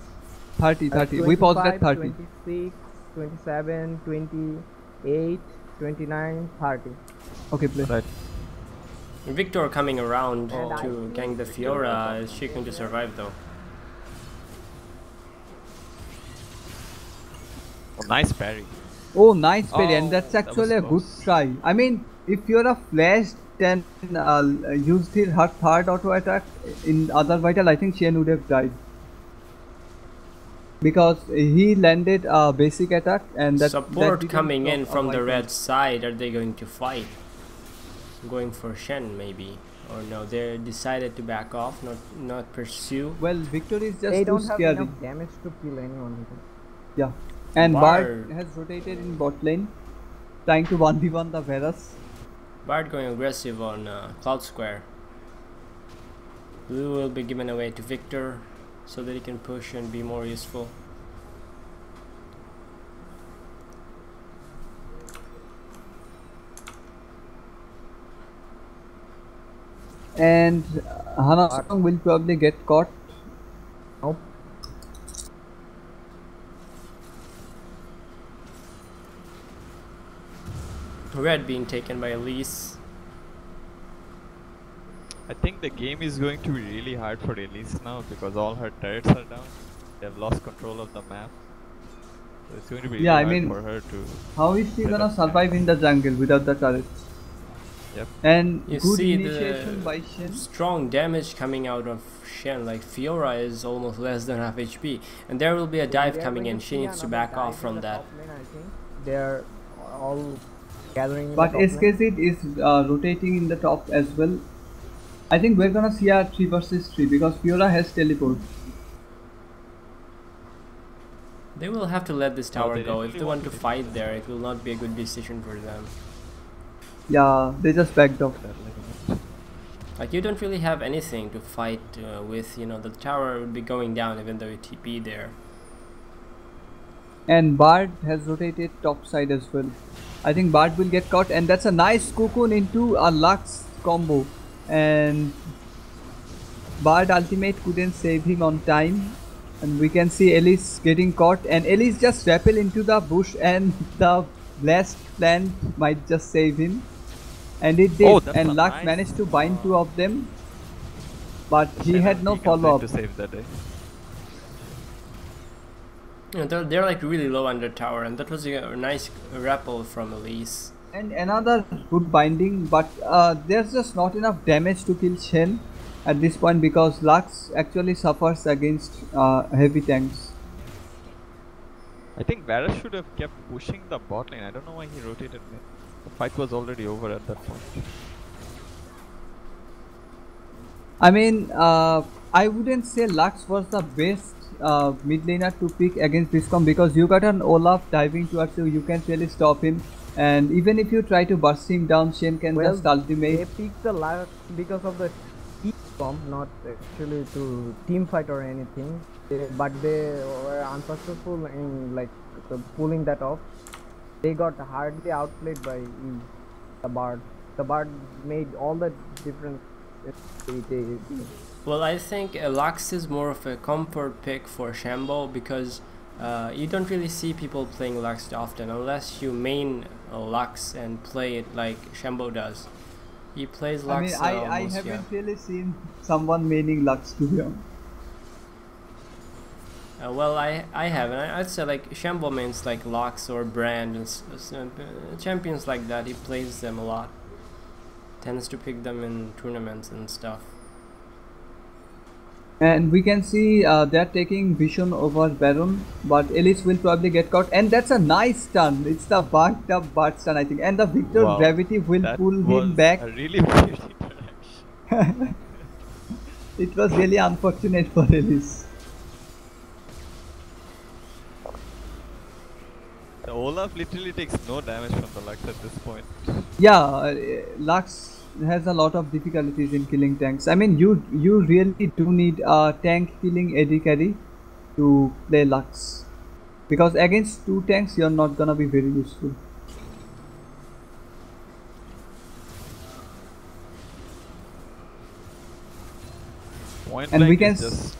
23, 30. We paused at 30. 26, 27, 28, 29, 30. Okay, play. Right. Victor coming around And I to think gang the Fiora. Is she going to survive though? Oh, nice parry. Oh, nice parry, and Oh, that's that was actually a good close. try. I mean, if you're a flashed and used her third auto attack in other vital, I think Shen would have died. Because he landed a basic attack and that Support didn't coming in stop a from the vital. red side. Are they going to fight? Going for Shen maybe, or no? They decided to back off, not pursue. Well, Victor is just They too don't have scary. enough damage to kill anyone. Yeah. And Bard Bard. has rotated in bot lane, trying to 1v1 the Varus. Bard going aggressive on Cloud Square. Blue will be given away to Victor so that he can push and be more useful. And Hana Song will probably get caught. Nope. Red being taken by Elise. I think the game is going to be really hard for Elise now because all her turrets are down. They have lost control of the map. So it's going to be really Yeah, I hard mean, for her to. How is she set gonna up survive in the jungle without the turrets? Yep. And You good see initiation the by Shen. strong damage coming out of Shen. Like Fiora is almost less than half HP, and there will be a dive We are coming going in. to She see needs to another back off dive in from the that. top lane, I think. They're all gathering in But the top lane. SKZ is rotating in the top as well. I think we're gonna see a 3 versus 3 because Fiora has teleport. They will have to let this tower they go. If definitely they want want to to fight defend there, it will not be a good decision for them. Yeah, they just backed off. That ligament. Like you don't really have anything to fight with. You know, the tower would be going down even though you TP there. And Bard has rotated top side as well. I think Bard will get caught, and that's a nice cocoon into a Lux combo. And Bard ultimate couldn't save him on time. And we can see Elise getting caught, and Elise just rappel into the bush, and the blast plant might just save him. And it did, Oh, that's and a Lux nice, managed to bind 2 of them. But he Shen had and no Deacon tried follow-up. to save the day. You know, they're like really low under tower, and that was a nice rappel from Elise. And another good binding, but there's just not enough damage to kill Shen at this point because Lux actually suffers against heavy tanks. I think Varus should have kept pushing the bot lane. I don't know why he rotated mid. The fight was already over at that point. I mean, I wouldn't say Lux was the best mid laner to pick against Viscom because you got an Olaf diving towards you, you can't really stop him. And even if you try to burst him down, Shen can Well, just ultimate. they picked the Lux because of the team comp, not actually to team fight or anything. But they were unsuccessful in like pulling that off. They got hardly outplayed by the Bard. The Bard made all the difference. Well, I think Lux is more of a comfort pick for Shambo because you don't really see people playing Lux often unless you main Lux and play it like Shambo does. He plays Lux. I mean, I haven't really seen someone maining Lux to be honest. Well, I have, and I'd say like Shambo mains like Lux or Brand and champions like that. He plays them a lot. Tends to pick them in tournaments and stuff. And we can see they're taking Vision over Baron, but Elise will probably get caught. And that's a nice stun. It's the bugged up Bard stun, I think. And the Victor Wow, gravity will that pull him was back. a really weird interaction. It was really unfortunate for Elise. The Olaf literally takes no damage from the Lux at this point. Yeah, Lux has a lot of difficulties in killing tanks. I mean, you really do need a tank killing AD carry to play Lux. Because against 2 tanks, you're not gonna be very useful. Point And we blank can is just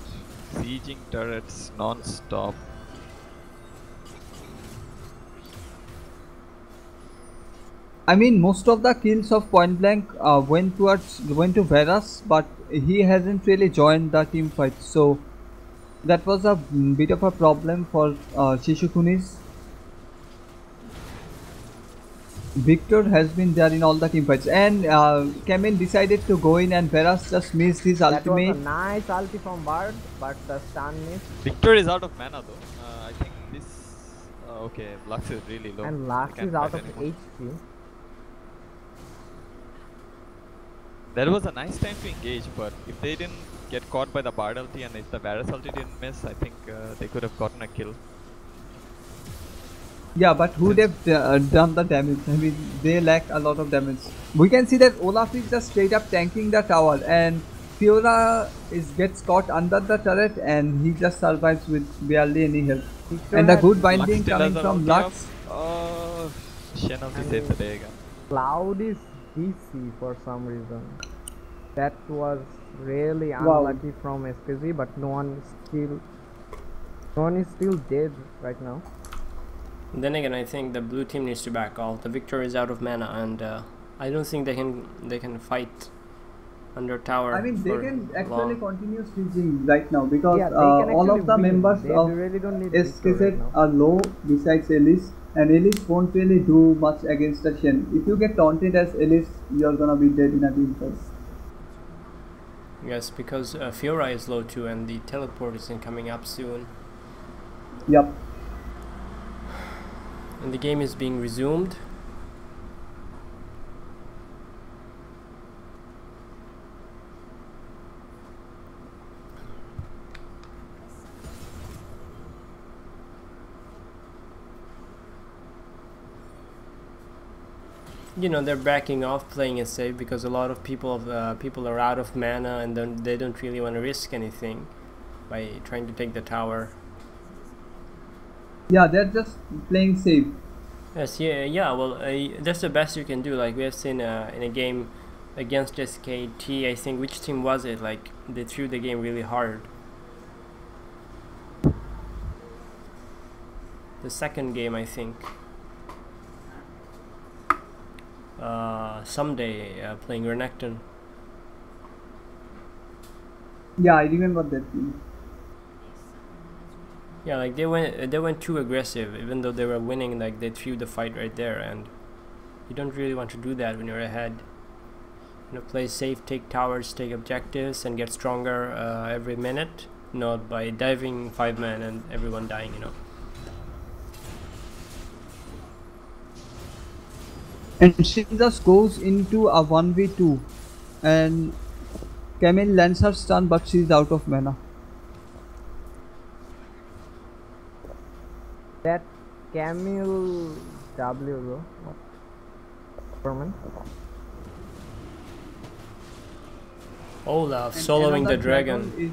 sieging turrets non-stop. I mean, most of the kills of Point Blank went to Varus, but he hasn't really joined the team fight. So that was a bit of a problem for Shishu Khuniz. Victor has been there in all the team fights, and Camille decided to go in, and Varus just missed his That ultimate. was a nice ulti from Bard, but the stun missed. Victor is out of mana though. I think this... okay, Lux is really low. And They Lux can't is out fight of anymore. HP. That was a nice time to engage, but if they didn't get caught by the Bard ulti and if the Varus ulti didn't miss, I think they could have gotten a kill. Yeah, but who would have done the damage? I mean, they lack a lot of damage. We can see that Olaf is just straight up tanking the tower, and Fiora gets caught under the turret, and he just survives with barely any help. Victor And the had good Lux binding still coming has an from ulti Lux. up. Shen ulti saved the day again. Cloud is DC for some reason. That was really Wow. unlucky from SKZ, but no one is still dead right now. Then again, I think the blue team needs to back off. The Victor is out of mana, and I don't think they can fight under tower. I mean, they for can actually long. continue sieging right now because Yeah, they can all actually of the win. members They of really don't need Victor SKZ right now. are low besides Elise, and Elise won't really do much against the Shen. If you get taunted as Elise, you're gonna be dead in a team fight. Yes, because Fiora is low too, and the teleport isn't coming up soon. Yup. And the game is being resumed. You know, they're backing off, playing it safe, because a lot of people are out of mana, and then they don't really want to risk anything by trying to take the tower. Yeah, they're just playing safe. Yes, yeah. Well, that's the best you can do. Like we have seen in a game against SKT, I think. Which team was it? Like they threw the game really hard. The second game, I think. Someday playing Renekton. Yeah, I remember that team. Yeah, like they went too aggressive, even though they were winning. Like they threw the fight right there, and you don't really want to do that when you're ahead. You know, play safe, take towers, take objectives, and get stronger every minute, not by diving 5 men and everyone dying. You know. And she just goes into a 1v2, and Camille lands her stun, but she's out of mana. That Camille W though. Perman. Olaf And soloing the another dragon. is,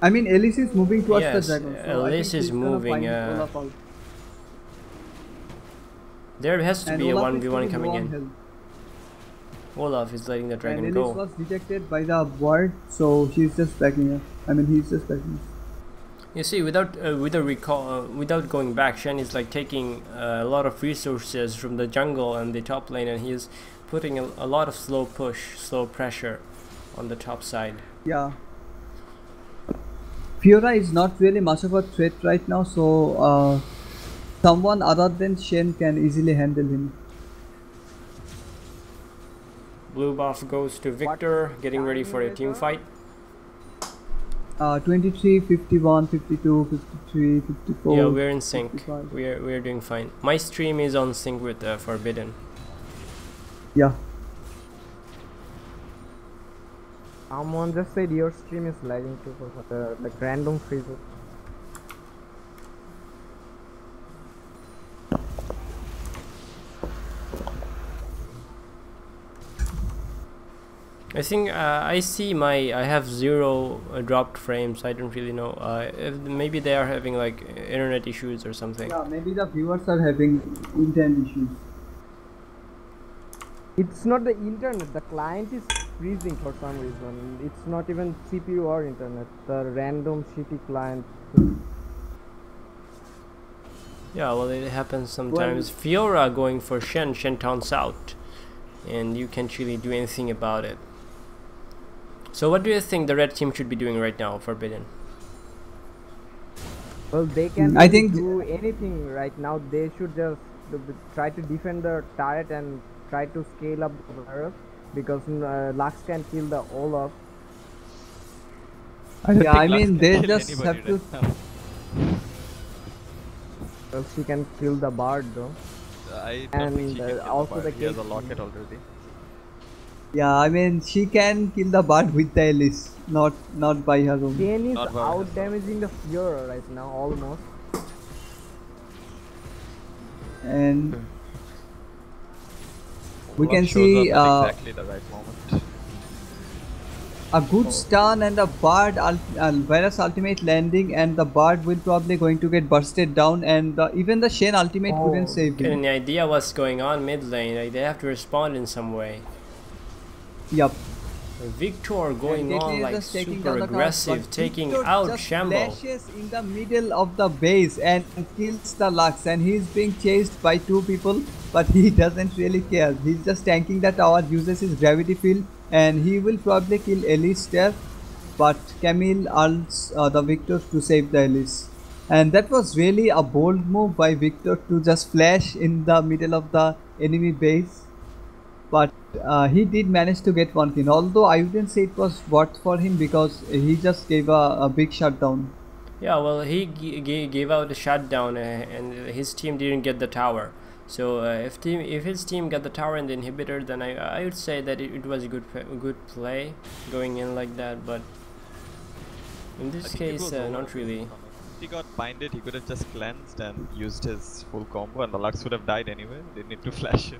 I mean, Elise is moving towards Yes, the dragon. So I Elise think is she's gonna moving, find Olaf out. There has to And be a Olaf is 1v1 pretty coming low on in. health. Olaf is letting the dragon And go. Elise was detected by the ward, so she's just backing up. I mean, he's just backing up. You see, without going back, Shen is like taking a lot of resources from the jungle and the top lane, and he's putting a lot of slow pressure on the top side. Yeah. Fiora is not really much of a threat right now, so someone other than Shen can easily handle him. Blue buff goes to Victor, getting ready for a team fight. 23, 51, 52, 53, 54. Yeah, we're in sync. 55. We're doing fine. My stream is on sync with Forbidden. Yeah. Someone just said your stream is lagging too for the like random freezes. I think I have 0 dropped frames. I don't really know. Maybe they are having like internet issues or something. Yeah, maybe the viewers are having internet issues. It's not the internet, the client is freezing for some reason. It's not even CPU or internet, the random shitty client. Yeah, well, it happens sometimes. Fiora going for Shen taunts out, and you can't really do anything about it. So what do you think the red team should be doing right now, Forbidden? Well, they can I think do anything right now. They should just try to defend the turret and try to scale up the virus, because Lux can kill the Olaf. Yeah, I mean, they just have to. Well, she can kill the Bard though. I don't think she can kill also the the Bard. He has a case- locket already. Yeah, I mean, she can kill the Bard with the Elise, not by her own. Kane is Not by out herself. damaging the Fiora right now almost. And we Olaf can shows see up at exactly the right moment. a good stun and the Bard virus ultimate landing, and the Bard will probably going to get bursted down, and even the Shen ultimate couldn't save Get him. any idea what's going on mid lane? Like, they have to respond in some way. Yup. Victor going And Caitlyn on is like just taking super down the towers, aggressive, but taking Victor out just Shambo. flashes in the middle of the base and kills the Lux, and he's being chased by 2 people, but he doesn't really care. He's just tanking the tower, uses his gravity field and he will probably kill Elise there, but Camille ults the Victor to save the Elise. And that was really a bold move by Victor to just flash in the middle of the enemy base. But he did manage to get one kill, although I wouldn't say it was worth for him because he just gave a big shutdown. Yeah, well, he gave out a shutdown, and his team didn't get the tower. So if his team got the tower and the inhibitor, then I would say that it was a good play going in like that. But in this case, not really. If he got binded, he could have just cleansed and used his full combo, and the Lux would have died anyway. Didn't need to flash it.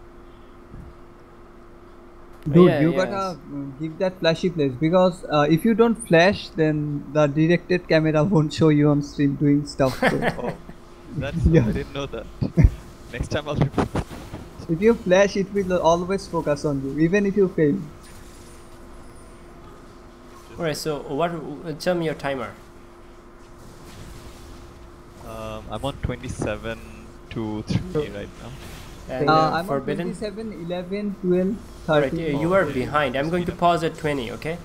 Dude, Yeah, you yes. gotta give that flashy place because if you don't flash, then the directed camera won't show you on stream doing stuff. So. Oh, that's Yeah. I didn't know that. Next time I'll remember. If you flash, it will always focus on you, even if you fail. Alright, so tell me your timer. I'm on 27 to 3 right now. And I'm Forbidden. on 27, 11, 12, Alright, 13. you are behind. I'm going to pause at 20, okay?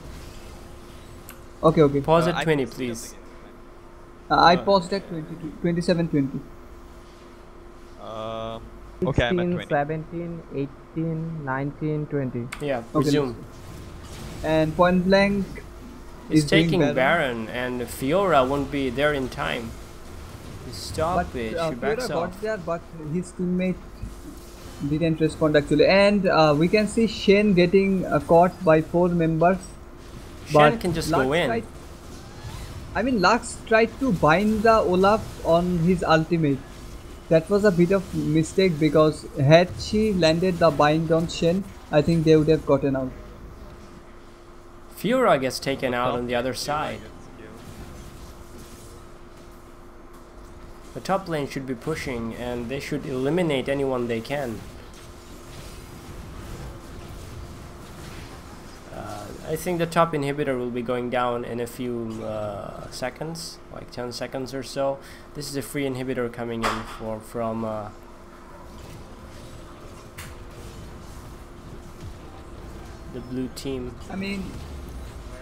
Okay. Pause at I 20, can see please. something I paused at 22, 27, 20. Okay, I'm at 16, 20. 17, 18, 19, 20. Yeah, Okay, resume. And point blank He's is doing taking Baron. Baron, and Fiora won't be there in time. Stop But it, she Fiora backs got off. there, but his teammate didn't respond actually. And we can see Shen getting caught by 4 members. Shen but can just Lux go in. Lux tried to bind the Olaf on his ultimate. That was a bit of mistake because had she landed the bind on Shen, I think they would have gotten out. Fiora gets taken out on the other side. The top lane should be pushing, and they should eliminate anyone they can. I think the top inhibitor will be going down in a few seconds, like 10 seconds or so. This is a free inhibitor coming in from the blue team. I mean,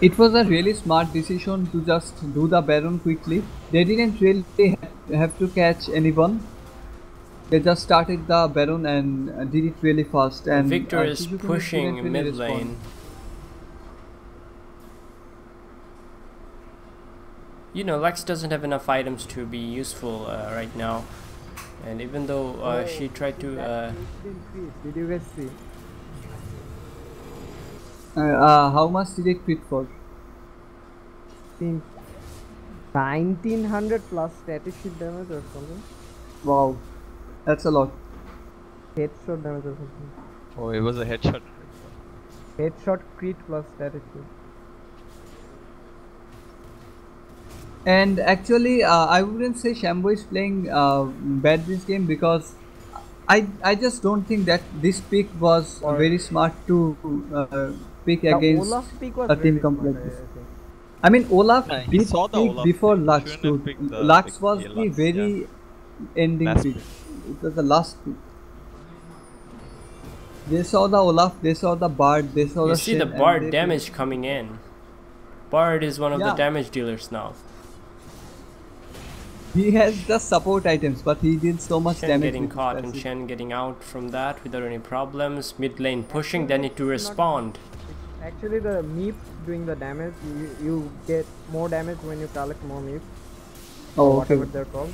it was a really smart decision to just do the Baron quickly. They didn't really have to catch anyone. They just started the Baron and did it really fast. And Victor is Shishu didn't pushing really mid respond. lane. You know, Lex doesn't have enough items to be useful right now. And even though she tried to... Did you guys see? How much did it quit for? Think 1900 plus static hit damage or something. Wow, that's a lot. Headshot damage or something. Oh, it was a headshot. Headshot crit plus static hit. And actually, I wouldn't say Shambo is playing bad this game because I just don't think that this pick was very smart to pick The against Olaf pick was a team really comp smart, like this. I think. I mean, Olaf Yeah, he did saw the pick Olaf before pick. Lux Shouldn't have too. picked the Lux pick. was Yeah, the Lux, very ending Last pick. pick. It was the last pick. They saw the Olaf, they saw the Bard, they saw You the see the Shen, and Bard they damage coming in. Bard is one of the Yeah. damage dealers now. He has just support items, but he did so much Shen damage. getting with his caught and passive. Shen getting out from that without any problems. Mid lane pushing, they need to respond. Actually, the meep doing the damage. You get more damage when you collect more meep. Oh, Whatever okay. they're called.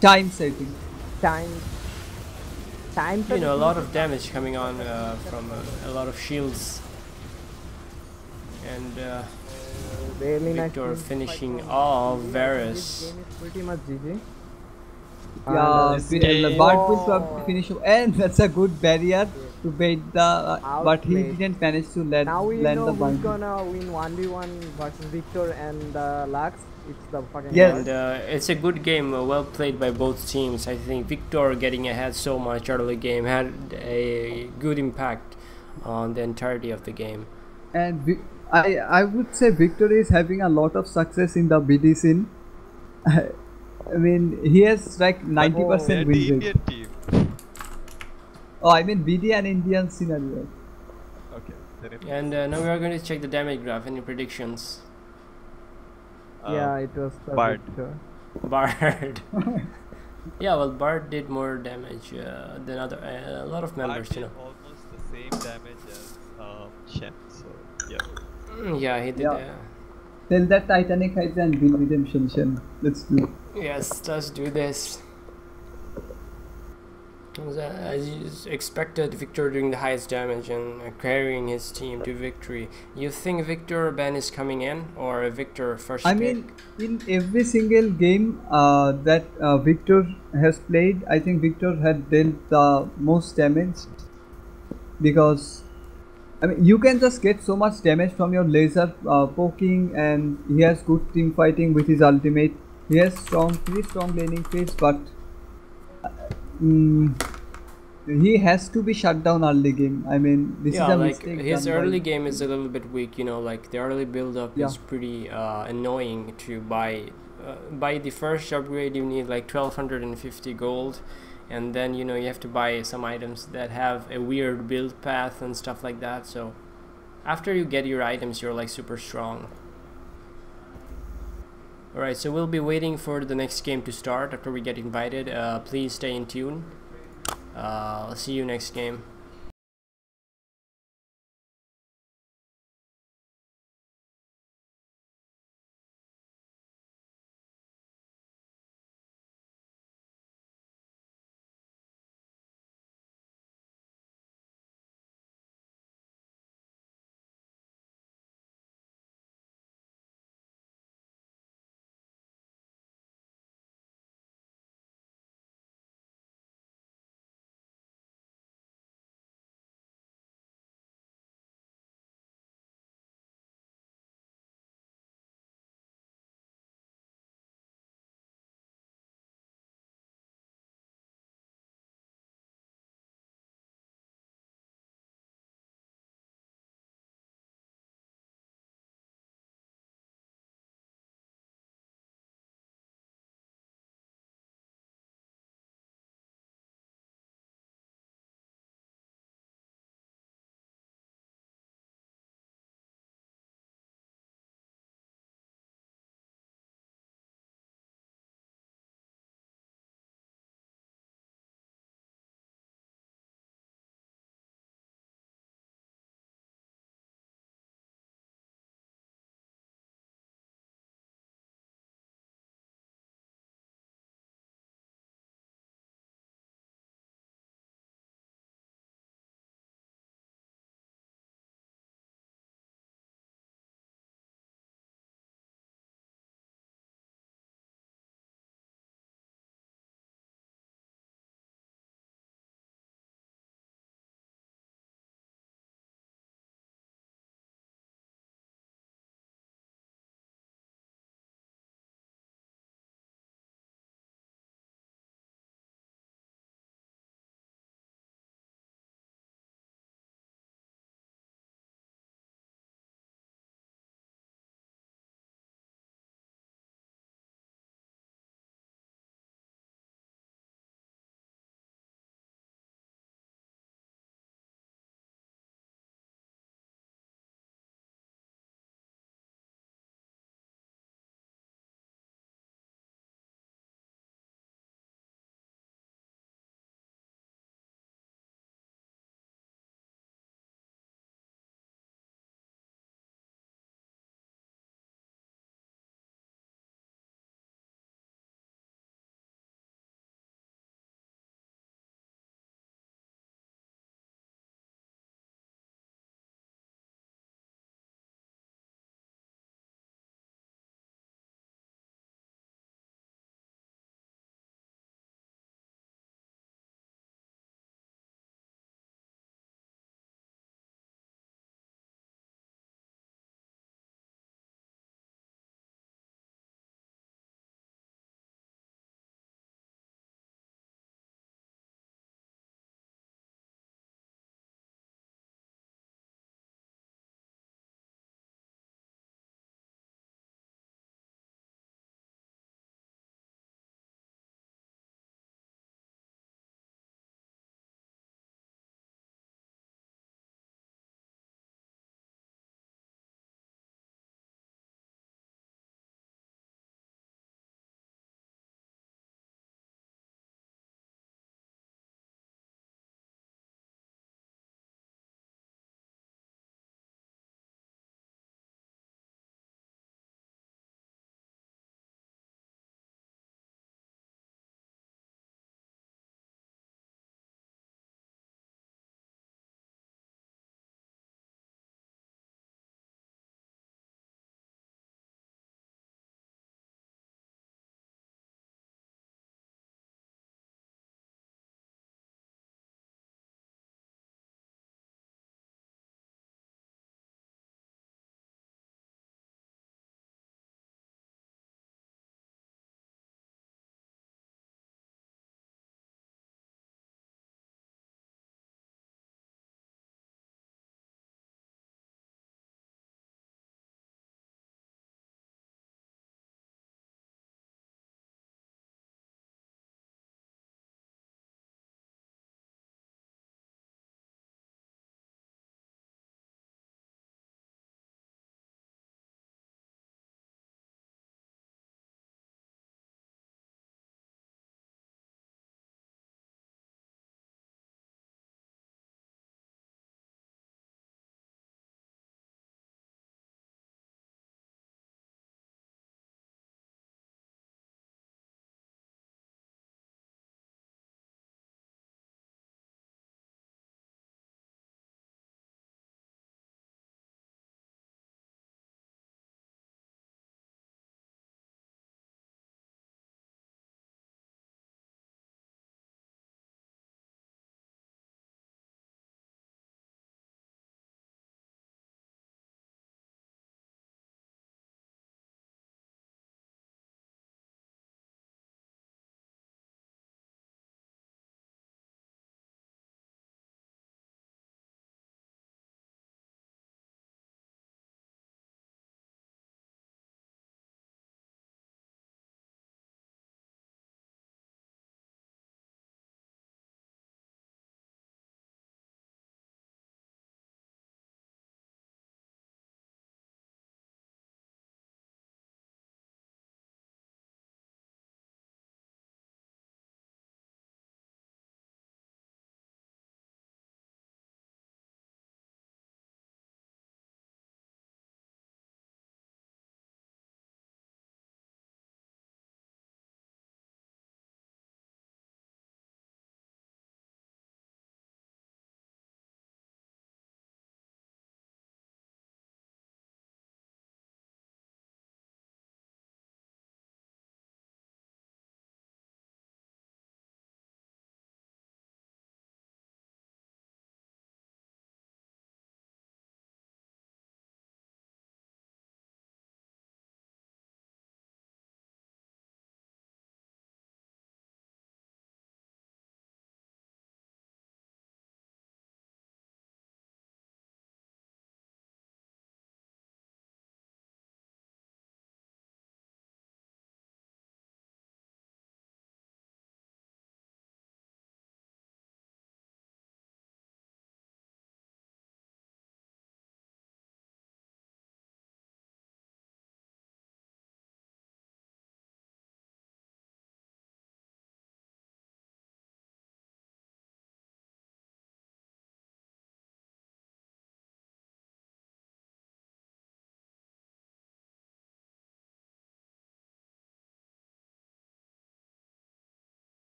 Time setting. Time. You know, a lot of damage coming on from a lot of shields. And Really nice Victor game. finishing off This Varus. game is pretty much GG. Yeah, And, the Bard will probably finish, and that's a good barrier to bait the. But he Outplayed. didn't manage to land now we land know the who's bind. gonna win 1v1 versus Victor and Lux. It's the fucking Yes. And it's a good game, well played by both teams. I think Victor getting ahead so much early game had a good impact on the entirety of the game. And I would say Victor is having a lot of success in the BD scene. I mean, he has like 90% They're win the rate. Indian team. Oh, I mean BD and Indian scenario. Okay. Anything And else? now we are going to check the damage graph. Any predictions? Yeah, it was the Bard. Victor. Bard. Yeah, well, Bard did more damage than other a lot of Bard members, did almost the same damage as Shen. So yeah. Yeah, he did. Yeah. Tell that Titanic height and win redemption, Shen. Let's do. Yes, let's do this. As you expected, Victor doing the highest damage and carrying his team to victory. You think Victor Ben is coming in, or Victor first I pick? mean, in every single game that Victor has played, I think Victor had dealt the most damage because I mean you can just get so much damage from your laser poking, and he has good team fighting with his ultimate. He has pretty strong laning phase, but mm, he has to be shut down early game. I mean, this is Yeah, a like mistake his done early by game is a little bit weak, you know, like the early build up Yeah. is pretty annoying to buy. By the first upgrade, you need like 1250 gold, and then you know you have to buy some items that have a weird build path and stuff like that. So after you get your items, you're like super strong. Alright, so we'll be waiting for the next game to start after we get invited. Please stay in tune. I'll see you next game.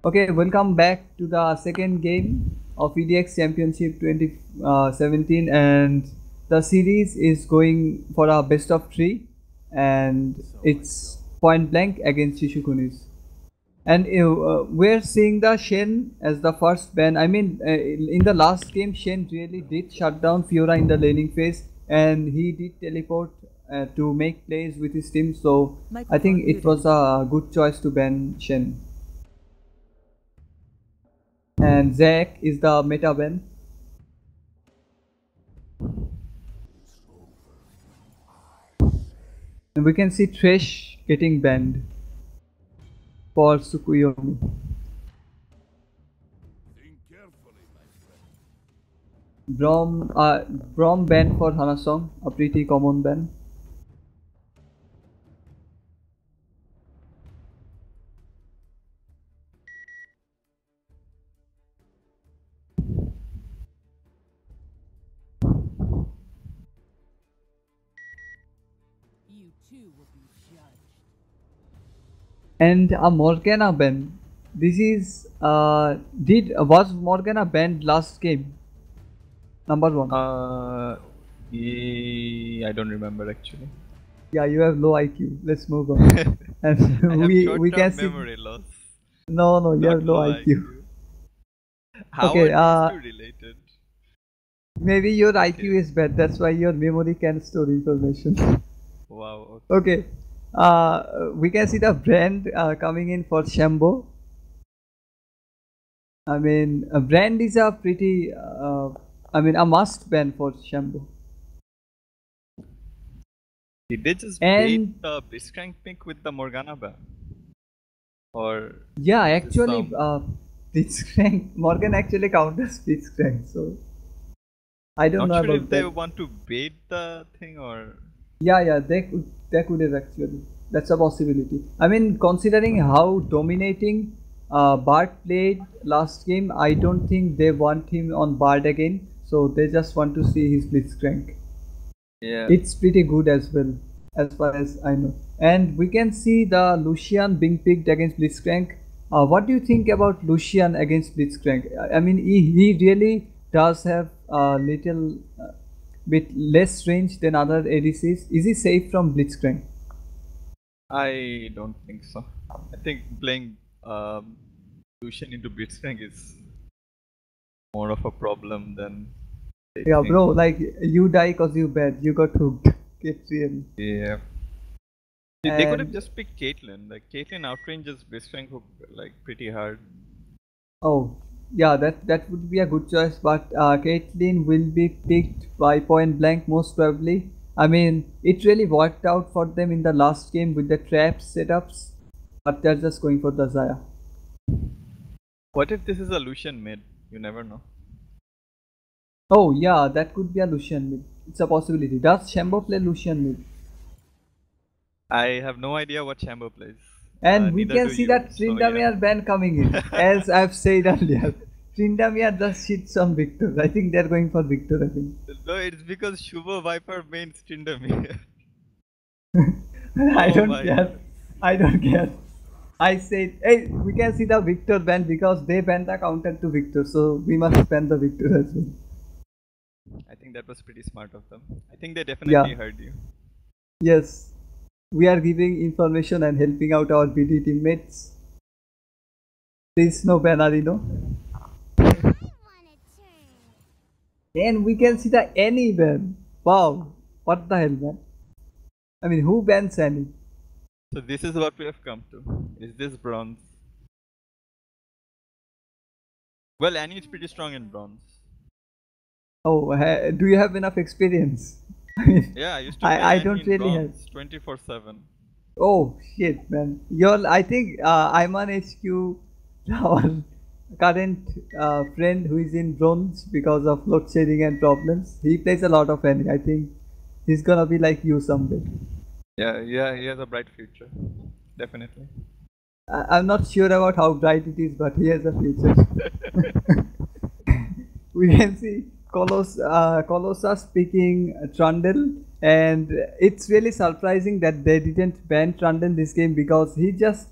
Okay, welcome back to the second game of EDX Championship 2017, and the series is going for a best of three, and it's point blank against Shishu Khuniz. And we're seeing the Shen as the first ban. I mean, in the last game, Shen really did shut down Fiora in the laning phase, and he did teleport to make plays with his team. So I think it was a good choice to ban Shen. And Zack is the meta ban. And we can see Thresh getting banned for Tsukuyomi. Brom banned for Hanasong, a pretty common ban. You too will be judged. And a Morgana ban. This is was Morgana banned last game? Number one. I don't remember actually. Yeah, you have low IQ. Let's move on. And I have we can see. memory loss. No, you Not have low low IQ. How Okay, are these two related? Maybe your IQ is bad. That's why your memory can store information. Wow. Okay. We can see the brand coming in for Shambo. I mean, a brand is a pretty, a must ban for Shambo. Did they just And- bait the Blitzcrank pick with the Morgana ban? Or Yeah, This is actually, Blitzcrank, Morgan actually counters Blitzcrank, so I don't not know sure about if they that. want to bait the thing or Yeah, they could have actually. That's a possibility. I mean, considering how dominating Bard played last game, I don't think they want him on Bard again. So they just want to see his Blitzcrank. yeah. It's pretty good as well, as far as I know. And we can see the Lucian being picked against Blitzcrank. What do you think about Lucian against Blitzcrank? I mean, he really does have a little bit less range than other ADCs. Is he safe from Blitzcrank? I don't think so. I think playing Lucian into Blitzcrank is more of a problem than Yeah, taking- bro, like you die cause you bad. You got hooked. It's real. Yeah. They could have And- just picked Caitlyn. Like Caitlyn outranges Blitzcrank hook like pretty hard. Oh, yeah, that would be a good choice, but Caitlyn will be picked by point blank most probably. I mean, it really worked out for them in the last game with the trap setups, but they're just going for the Zaya. What if this is a Lucian mid? You never know. Oh, yeah, that could be a Lucian mid. It's a possibility. Does Shambo play Lucian mid? I have no idea what Shambo plays. And we neither can do see you, that so yeah. Tryndamere ban coming in. As I've said earlier, Tryndamere just shits on Victor. I think they're going for Victor, I think. No, it's because Shubha Viper mains Tryndamere. I Oh don't my care. God. I don't care. I said, hey, we can see the Victor ban because they banned the counter to Victor, so we must ban the Victor as well. I think that was pretty smart of them. I think they definitely Yeah. heard you. Yes, we are giving information and helping out our BD teammates. Please no ban Arino. And we can see the Annie ban. Wow, what the hell, man? I mean, who bans Annie? So this is what we have come to. Is this bronze? Well, Annie is pretty strong in bronze. Oh, do you have enough experience? I mean, Yeah, I used to I- play I Annie don't in really have- bronze 24/7. oh shit, man. I think I'm on HQ, our current friend who is in bronze because of load shedding and problems. He plays a lot of Annie. I think he's gonna be like you someday. Yeah, he has a bright future. Definitely. I'm not sure about how bright it is, but he has a future. We can see Colossus picking Trundle, and it's really surprising that they didn't ban Trundle this game because he just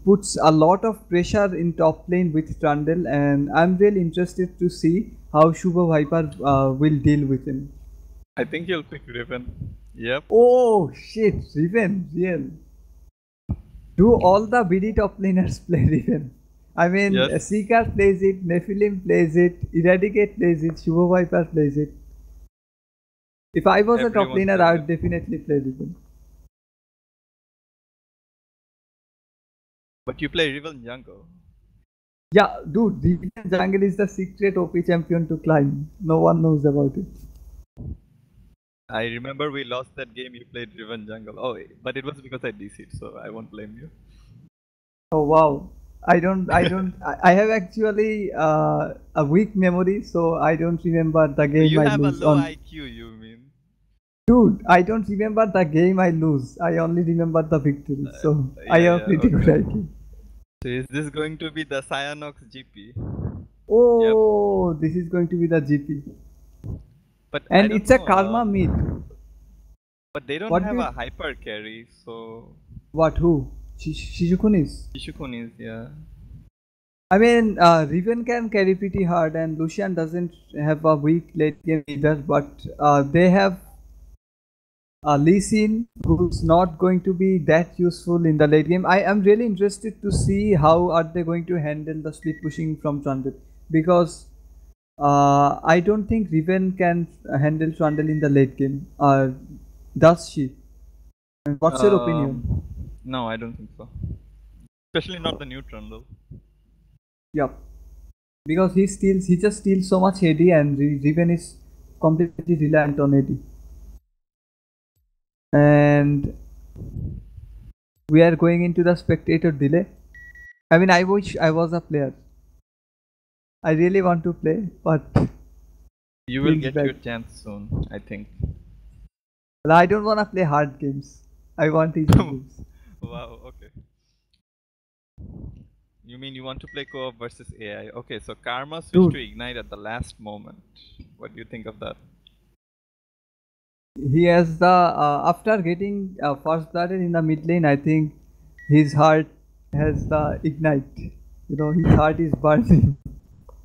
puts a lot of pressure in top lane with Trundle, and I'm really interested to see how Shubha Viper will deal with him. I think he'll pick Riven. Yep. Oh shit, Riven, real. Do all the BD top laners play Riven? I mean, Yes. Seeker plays it, Nephilim plays it, Eradicate plays it, Shubha Viper plays it. If I was a top Everyone laner, plays I it. would definitely play Riven. But you play Riven jungle. Yeah, dude, Riven jungle is the secret OP champion to climb. No one knows about it. I remember we lost that game. You played Riven jungle. Oh, but it was because I DC'd, so I won't blame you. Oh wow. I have actually a weak memory, so I don't remember the game You I have a lose low on. IQ, you mean? Dude, I don't remember the game I lose. I only remember the victory. So I Yeah, have yeah, pretty good okay. IQ. So is this going to be the Cyanox GP? Oh, this is going to be the GP. But I And don't it's a know. karma mid. But they don't What have do a you, hyper carry, so what, who? Shishu Khuniz. Shishu is, yeah. I mean, Riven can carry pretty hard, and Lucian doesn't have a weak late game either, but they have Lee Sin, who's not going to be that useful in the late game. I am really interested to see how are they going to handle the split pushing from Trundle, because I don't think Riven can handle Trundle in the late game. Does she? And what's your opinion? No, I don't think so. Especially not the new Trundle. Yep. Because he just steals so much AD, and Riven is completely reliant on AD. And we are going into the spectator delay. I mean, I wish I was a player. I really want to play, but You will feels get bad. your chance soon, I think. Well, I don't want to play hard games. I want easy games. Wow, okay. You mean you want to play co-op versus AI? Okay, so Karma switched to Dude, Ignite at the last moment. What do you think of that? he has the after getting first blooded in the mid lane. I think his heart has the ignite. You know, his heart is burning.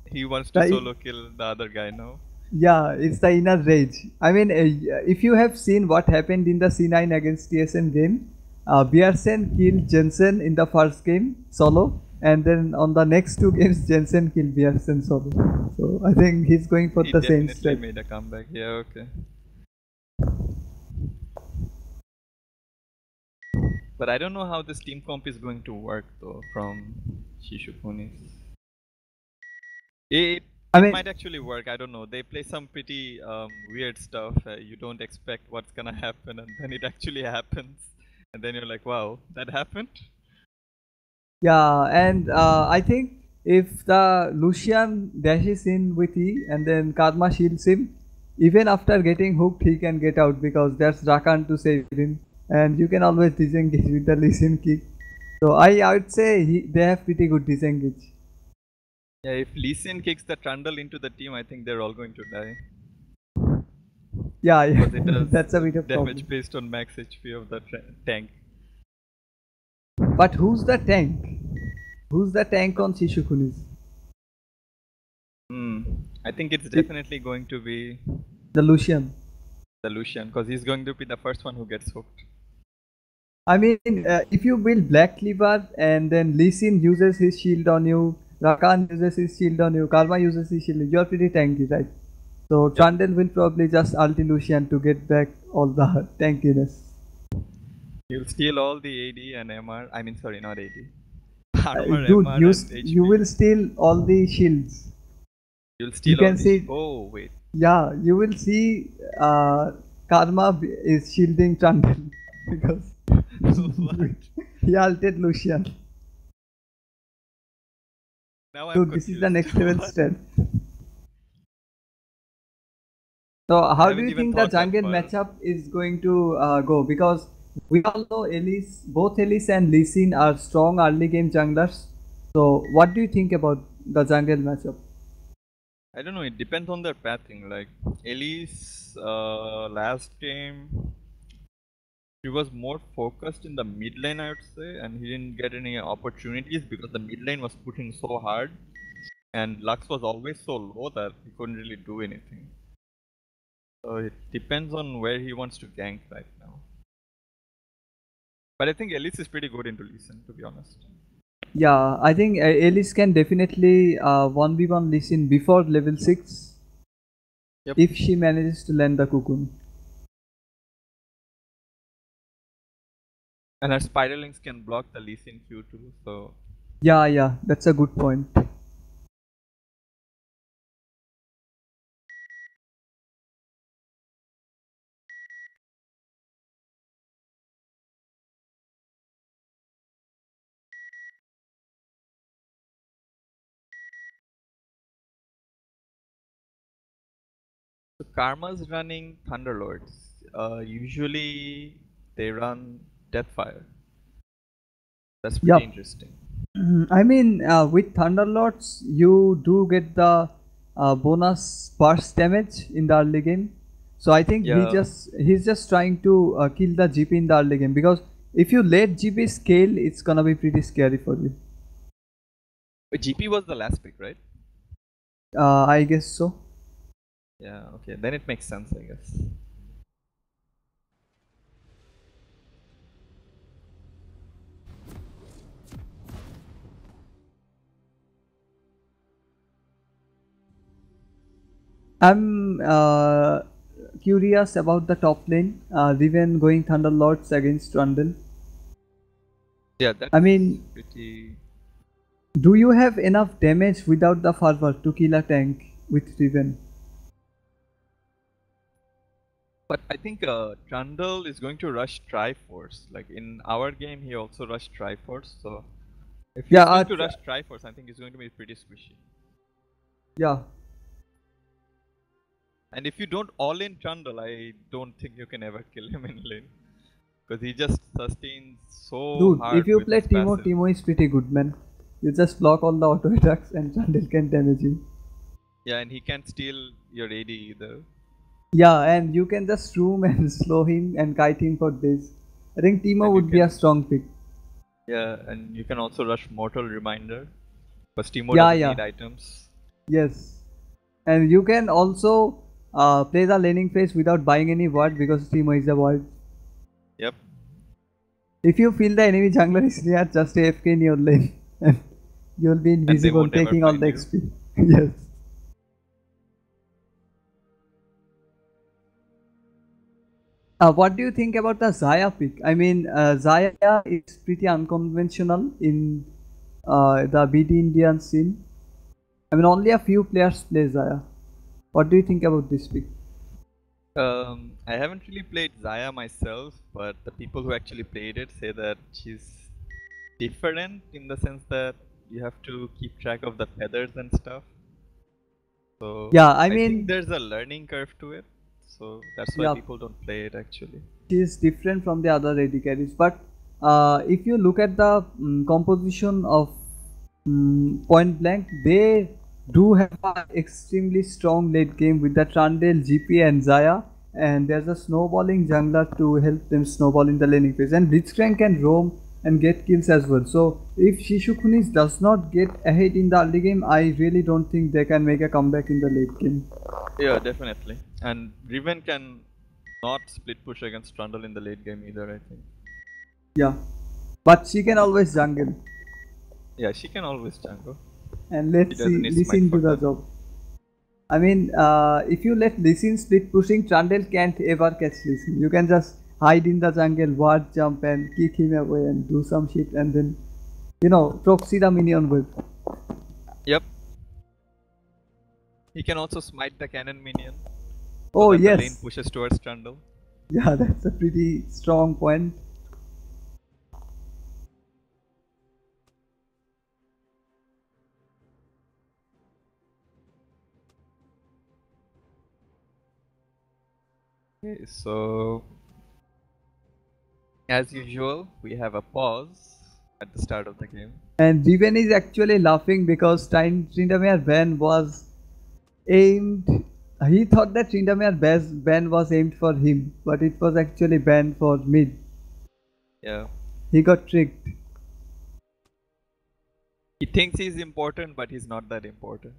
He wants to The solo kill the other guy now. Yeah, it's the inner rage. I mean, if you have seen what happened in the C9 against TSN game, Bjersen killed Jensen in the first game solo, and then on the next two games, Jensen killed Bjersen solo. So I think he's going for He the same definitely strat. made a comeback. Yeah, okay. But I don't know how this team comp is going to work though from Shishu Khuniz. It I it mean, might actually work. I don't know. They play some pretty weird stuff. You don't expect what's gonna happen, and then it actually happens, and then you're like, "Wow, that happened." yeah, and I think if the Lucian dashes in with E and then Karma shields him, even after getting hooked, he can get out because there's Rakan to save him, and you can always disengage with the Lee Sin kick. So I would say they have pretty good disengage. Yeah, if Lee Sin kicks the Trundle into the team, I think they're all going to die. Yeah, Because it does that's a bit of damage problem. based on max HP of the tank. But who's the tank? Who's the tank on Shishu Khuniz? I think it's definitely going to be The Lucian. the Lucian, because he's going to be the first one who gets hooked. I mean, if you build Black Cleaver and then Lee Sin uses his shield on you, Rakan uses his shield on you, Karma uses his shield, you're pretty tanky, right? So Trundle will probably just ulti Lucian to get back all the tankiness. He'll steal all the AD and MR. I mean, sorry, not AD. Armor, Dude, MR, and HP. you will steal all the shields. You'll You steal all can the. see, Oh, wait. yeah, you will see Karma is shielding Trundle because What? he ulted Lucian. Now I'm Dude, confused. this is the next level What? strat. So I how do haven't you even think the thought that jungle far. matchup is going to go? Because we all know both Elise and Lee Sin are strong early game junglers. So what do you think about the jungle matchup? I don't know, it depends on their pathing. Like, Elise, last game, He was more focused in the mid lane, I would say, and he didn't get any opportunities because the mid lane was pushing so hard, and Lux was always so low that he couldn't really do anything. So it depends on where he wants to gank right now. But I think Elise is pretty good into Lee Sin, to be honest. Yeah, I think Elise can definitely 1v1 Lee Sin before level 6 Yep. if she manages to land the cocoon. And her Spiralings can block the Lee Sin Q too, so... Yeah, that's a good point. So Karma's running Thunderlords. Usually they run Deathfire. That's pretty Yup. interesting. I mean, with Thunderlords, you do get the bonus burst damage in the early game. So I think Yeah. he's just trying to kill the GP in the early game, because if you let GP scale, it's gonna be pretty scary for you. GP was the last pick, right? I guess so. Yeah, okay. Then it makes sense, I guess. I'm curious about the top lane. Riven going Thunderlords against Trundle. Yeah, that's I mean, pretty... do you have enough damage without the fervor to kill a tank with Riven? But I think Trundle is going to rush Triforce. Like in our game, he also rushed Triforce. So if he's Yeah, going to rush Triforce, I think he's going to be pretty squishy. yeah. And if you don't all-in Trundle, I don't think you can ever kill him in lane. Because he just sustains so Dude, hard if you with play his Teemo, passive. Teemo is pretty good, man. You just block all the auto attacks and Trundle can damage you. Yeah, and he can't steal your AD either. Yeah, and you can just roam and slow him and kite him for days. I think Teemo And you would be a can- strong pick. Yeah, and you can also rush Mortal Reminder. Because Teemo Yeah, doesn't yeah. need items. Yes. And you can also play the laning phase without buying any ward, because Teemo is a ward. Yep. If you feel the enemy jungler is near, just AFK in your lane. And you'll be invisible won't ever taking all find the you. XP. Yes. What do you think about the Zaya pick? I mean, Zaya is pretty unconventional in the BD Indian scene. I mean, only a few players play Zaya. What do you think about this pick? I haven't really played Zaya myself, but the people who actually played it say that she's different in the sense that you have to keep track of the feathers and stuff. So Yeah, I think mean, there's a learning curve to it. So that's why Yeah. people don't play it actually. she is different from the other AD carries. But if you look at the composition of Point Blank, they do have an extremely strong late game with the Trundle, GP, and Zaya. And there's a snowballing jungler to help them snowball in the laning phase. And Blitzcrank can roam and get kills as well. So if Shishu Khuniz does not get ahead in the early game, I really don't think they can make a comeback in the late game. Yeah, definitely. And Riven can not split push against Trundle in the late game either, I think. Yeah. But she can always jungle. Yeah, she can always jungle. And let's She doesn't see need Lee smite Sin for do the that. job. I mean, if you let Lee Sin split pushing, Trundle can't ever catch Lee Sin. You can just hide in the jungle, ward jump and kick him away and do some shit, and then, proxy the minion wave. Yep. He can also smite the cannon minion. Oh that the lane yes, pushes towards Trundle. yeah, that's a pretty strong point. Okay, so as usual, we have a pause at the start of the game. And Riven is actually laughing because Tryndamere ban was aimed. He thought that Tryndamere ban was aimed for him, but it was actually banned for mid. Yeah. He got tricked. He thinks he's important, but he's not that important.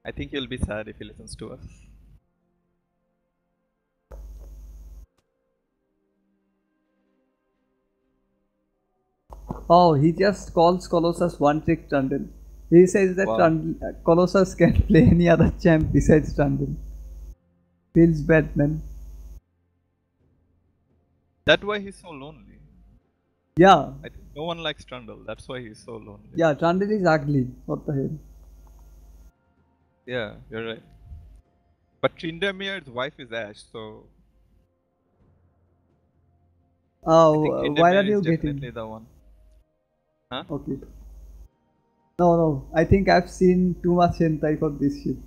I think he'll be sad if he listens to us. Oh, he just calls Colossus one trick Trundle. He says that Wow. Colossus can play any other champ besides Trundle. Feels bad, man. That's why he's so lonely. Yeah, I think no one likes Trundle. That's why he's so lonely. yeah, Trundle is ugly. What the hell? Yeah, you're right. But Tryndamere's wife is Ash, so I think Oh, why are Tryndamere you is definitely getting? the one. Huh? Okay. No, no. I think I've seen too much hentai for this shit.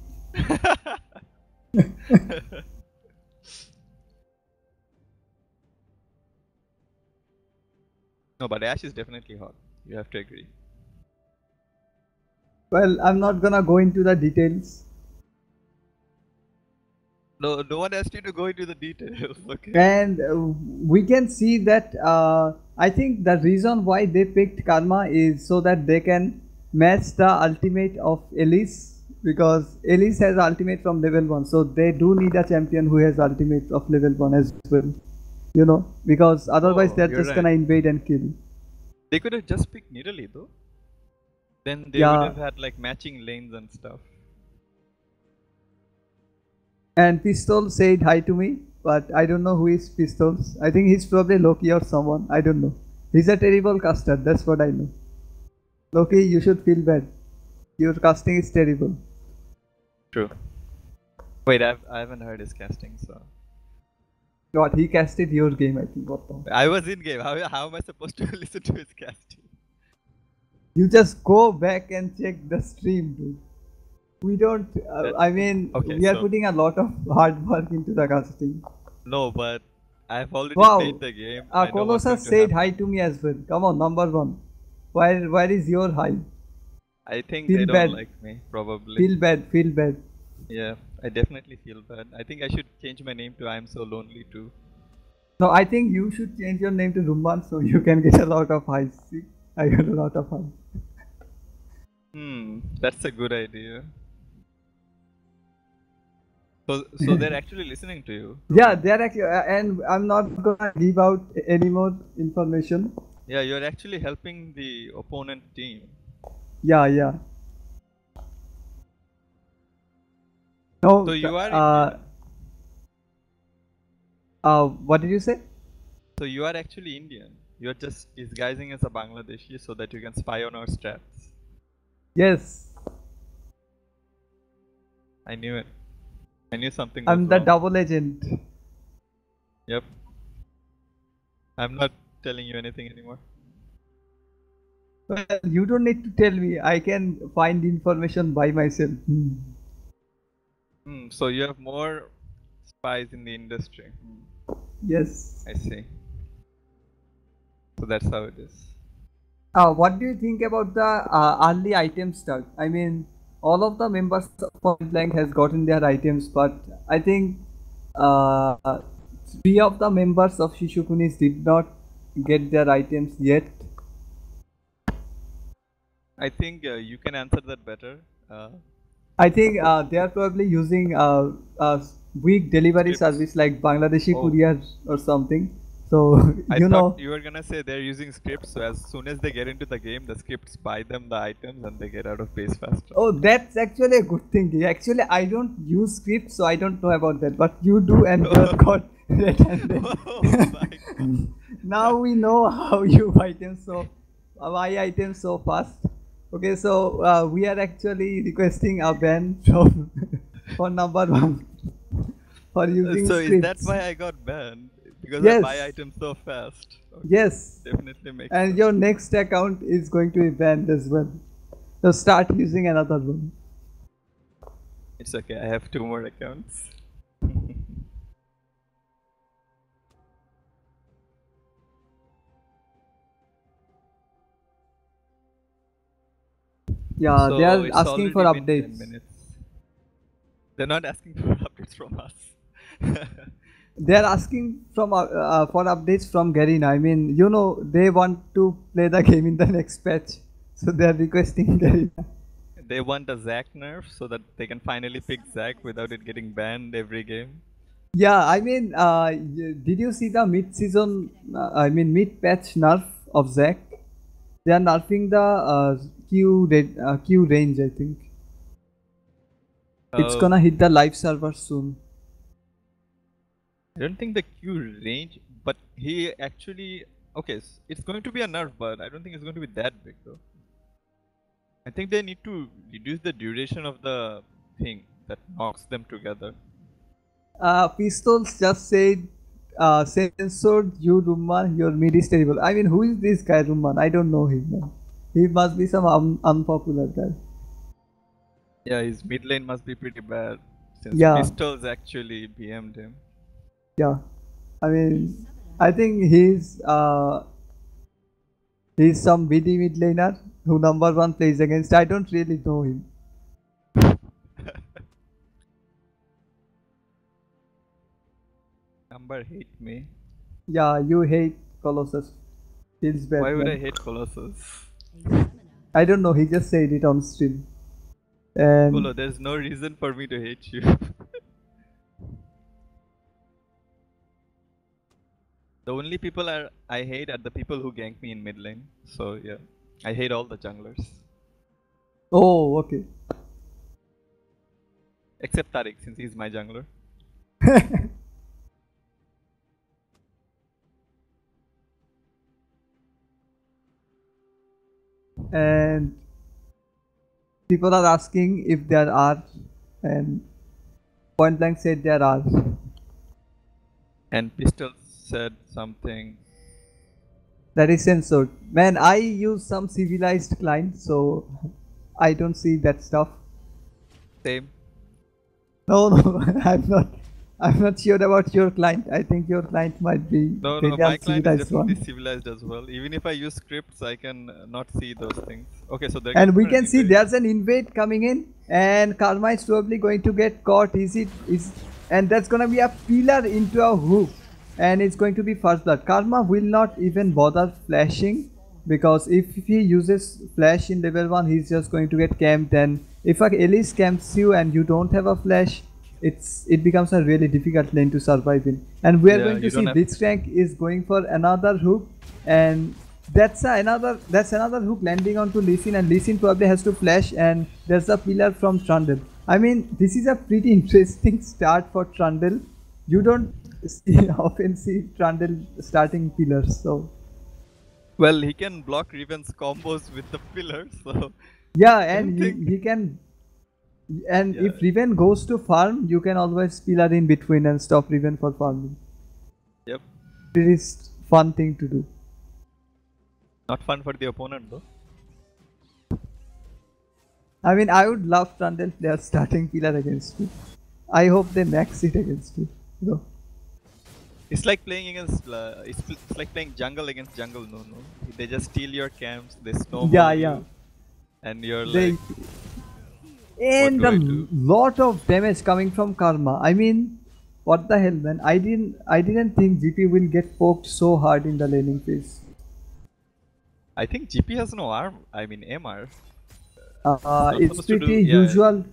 No, but Ash is definitely hot. You have to agree. Well, I'm not gonna go into the details. No one asked you to go into the details, okay? And we can see that I think the reason why they picked Karma is so that they can match the ultimate of Elise, because Elise has ultimate from level 1, so they do need a champion who has ultimate of level 1 as well, you know, because otherwise Oh, they're you're just gonna right. invade and kill. They could have just picked Nidalee though. Then they would Yeah, have had like matching lanes and stuff. and Pistol said hi to me, but I don't know who is Pistols. I think he's probably Loki or someone, I don't know. He's a terrible caster, that's what I know. Loki, you should feel bad. Your casting is terrible. True. Wait, I haven't heard his casting, so What, he casted your game, I think. What the? I was in game. How am I supposed to listen to his casting? You just go back and check the stream, dude. We don't. I mean, Okay, we are so putting a lot of hard work into the casting. no, but I've already Wow. played the game. I know what's going Colossus to said happen. hi to me as well. Come on, number one. Where is your hi? I think Feel they don't bad. like me, probably. Feel bad. Feel bad. Yeah, I definitely feel bad. I think I should change my name to I'm So Lonely too. No, I think you should change your name to Rumban so you can get a lot of highs. See, I got a lot of highs. That's a good idea. So they're actually listening to you. Yeah, they are actually, and I'm not gonna give out any more information. Yeah, you're actually helping the opponent team. Yeah, yeah. No, So you are uh, Indian. what did you say? So you are actually Indian. You're just disguising as a Bangladeshi so that you can spy on our strats. Yes, I knew it. I knew something was I'm the wrong. double agent. Yep. I'm not telling you anything anymore. Well, you don't need to tell me. I can find information by myself. So you have more spies in the industry. Yes. I see. So that's how it is. What do you think about the early item start? I mean, all of the members of Point Blank has gotten their items, but I think uh, 3 of the members of Shishu Khuniz did not get their items yet. I think you can answer that better. I think they are probably using weak delivery Scripts. service like Bangladeshi Oh. courier or something. So I you thought know, you were gonna say they're using scripts, so as soon as they get into the game, the scripts buy them the items and they get out of base faster. oh, that's actually a good thing. Actually, I don't use scripts, so I don't know about that. But you do, and you have got red-handed. Oh my god. Now we know how you buy items so fast. Okay, so we are actually requesting a ban from for number 1 for using So scripts. is that why I got banned? Because I buy Yes. items so fast. Okay, Yes, definitely makes and sense. your next account is going to be banned as well. So start using another one. It's okay, I have 2 more accounts. Yeah, So they are it's asking for already been 10 updates. minutes. They're not asking for updates from us. They are asking for updates from Garena. I mean, they want to play the game in the next patch, so they are requesting Garena. They want a Zac nerf so that they can finally pick Zac without it getting banned every game. Yeah, I mean, did you see the mid-season? Mid-patch nerf of Zac? They are nerfing the Q range. I think it's gonna hit the live server soon. I don't think the Q range, but he actually okay. It's going to be a nerf, but I don't think it's going to be that big though. I think they need to reduce the duration of the thing that knocks them together. Pistols just said, censored you, Rumman. Your mid is terrible. I mean, who is this guy, Rumman? I don't know him. Man. He must be some unpopular guy. Yeah, his mid lane must be pretty bad since Yeah. Pistols actually BM'd him. Yeah, I mean, I think he's some BD mid laner who number one plays against. I don't really know him. Amber hate me. Yeah, you hate Colossus. Feels bad. Why would I man. hate Colossus? I don't know. He just said it on stream. And Polo, there's no reason for me to hate you. The only people I hate are the people who gank me in mid lane. So yeah, I hate all the junglers. oh, okay. Except Tariq, since he's my jungler. And people are asking if there are, and point blank said there are. And Pistols said something. That is censored. Man, I use some civilized client, so I don't see that stuff. Same. No, no, I'm not. I'm not sure about your client. I think your client might be No, very my client is uncivilized definitely one. civilized as well. Even if I use scripts, I can not see those things. Okay, so they're And we getting can see invade. there's an invade coming in, and Karma is probably going to get caught. And that's gonna be a pillar into a hook, and it's going to be first blood. Karma will not even bother flashing, because if he uses flash in level 1, he's just going to get camped, and if a Elise camps you and you don't have a flash, it becomes a really difficult lane to survive in. And we are Yeah, going to you see don't have- Blitzcrank is going for another hook, and that's another hook landing onto Lee Sin, and Lee Sin probably has to flash, and there's a pillar from Trundle. I mean, this is a pretty interesting start for Trundle. You don't often see Trundle starting pillars, so Well, he can block Riven's combos with the pillars, so yeah, I and don't think- he can. And Yeah. if Riven goes to farm, you can always pillar in between and stop Riven for farming. yep. It is fun thing to do. Not fun for the opponent though. I mean, I would love Trundle players starting pillar against me. I hope they max it against me. No. It's like playing against. It's like playing jungle against jungle. No. They just steal your camps. They snowball Yeah, you, yeah. and you're They like, and What a do I do? lot of damage coming from Karma. I mean, what the hell, man? I didn't think GP will get poked so hard in the laning phase. I think GP has no arm. I mean MR. It's supposed to pretty do- yeah. usual.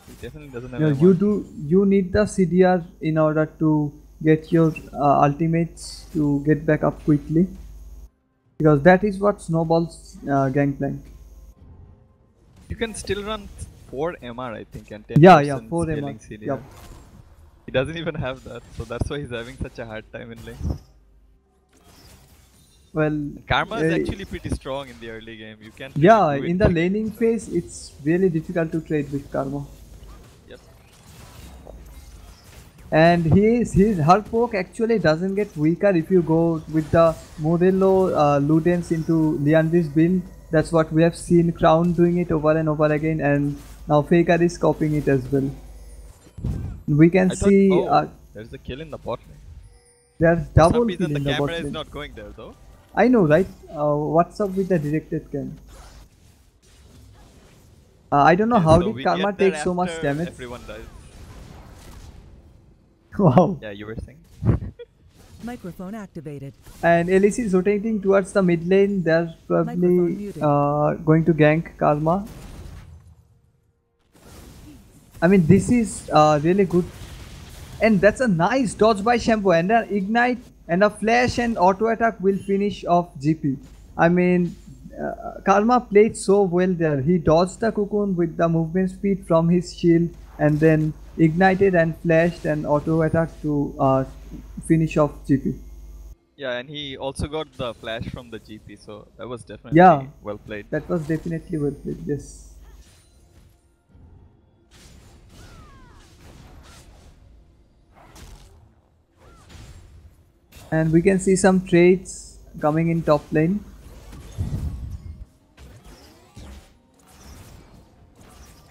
He definitely doesn't have You, know, MR. you need the CDR in order to get your ultimates to get back up quickly, because that is what snowballs Gangplank. You can still run 4 MR, I think, and 10% Yeah, 4 scaling MR. CDR. Yep. He doesn't even have that, so that's why he's having such a hard time in lane. Well, Karma is uh, actually pretty strong in the early game. You can't. yeah, really do in it the like- laning phase, it's really difficult to trade with Karma. Yep. And her poke actually doesn't get weaker if you go with the Modelo Ludens into Liandry's build. That's what we have seen Crown doing it over and over again, and now Faker is copying it as well. We can I thought, see there's a kill in the bot lane. there's For some double reason kill the in the bot camera is lane. not going there though. I know, right? What's up with the directed cam? I don't know Yeah, how so did we Karma get there take so much after damage. Everyone dies. Wow. Yeah, you were saying. Microphone activated. And Elise is rotating towards the mid lane. They're Microphone probably muted. going to gank Karma. I mean, this is really good. And that's a nice dodge by Shampoo. And an ignite and a flash and auto attack will finish off GP. I mean, Karma played so well there. He dodged the cocoon with the movement speed from his shield and then ignited and flashed and auto attack to finish off GP. Yeah, and he also got the flash from the GP, so that was definitely Yeah. well played. That was definitely well played, yes. And we can see some trades coming in top lane.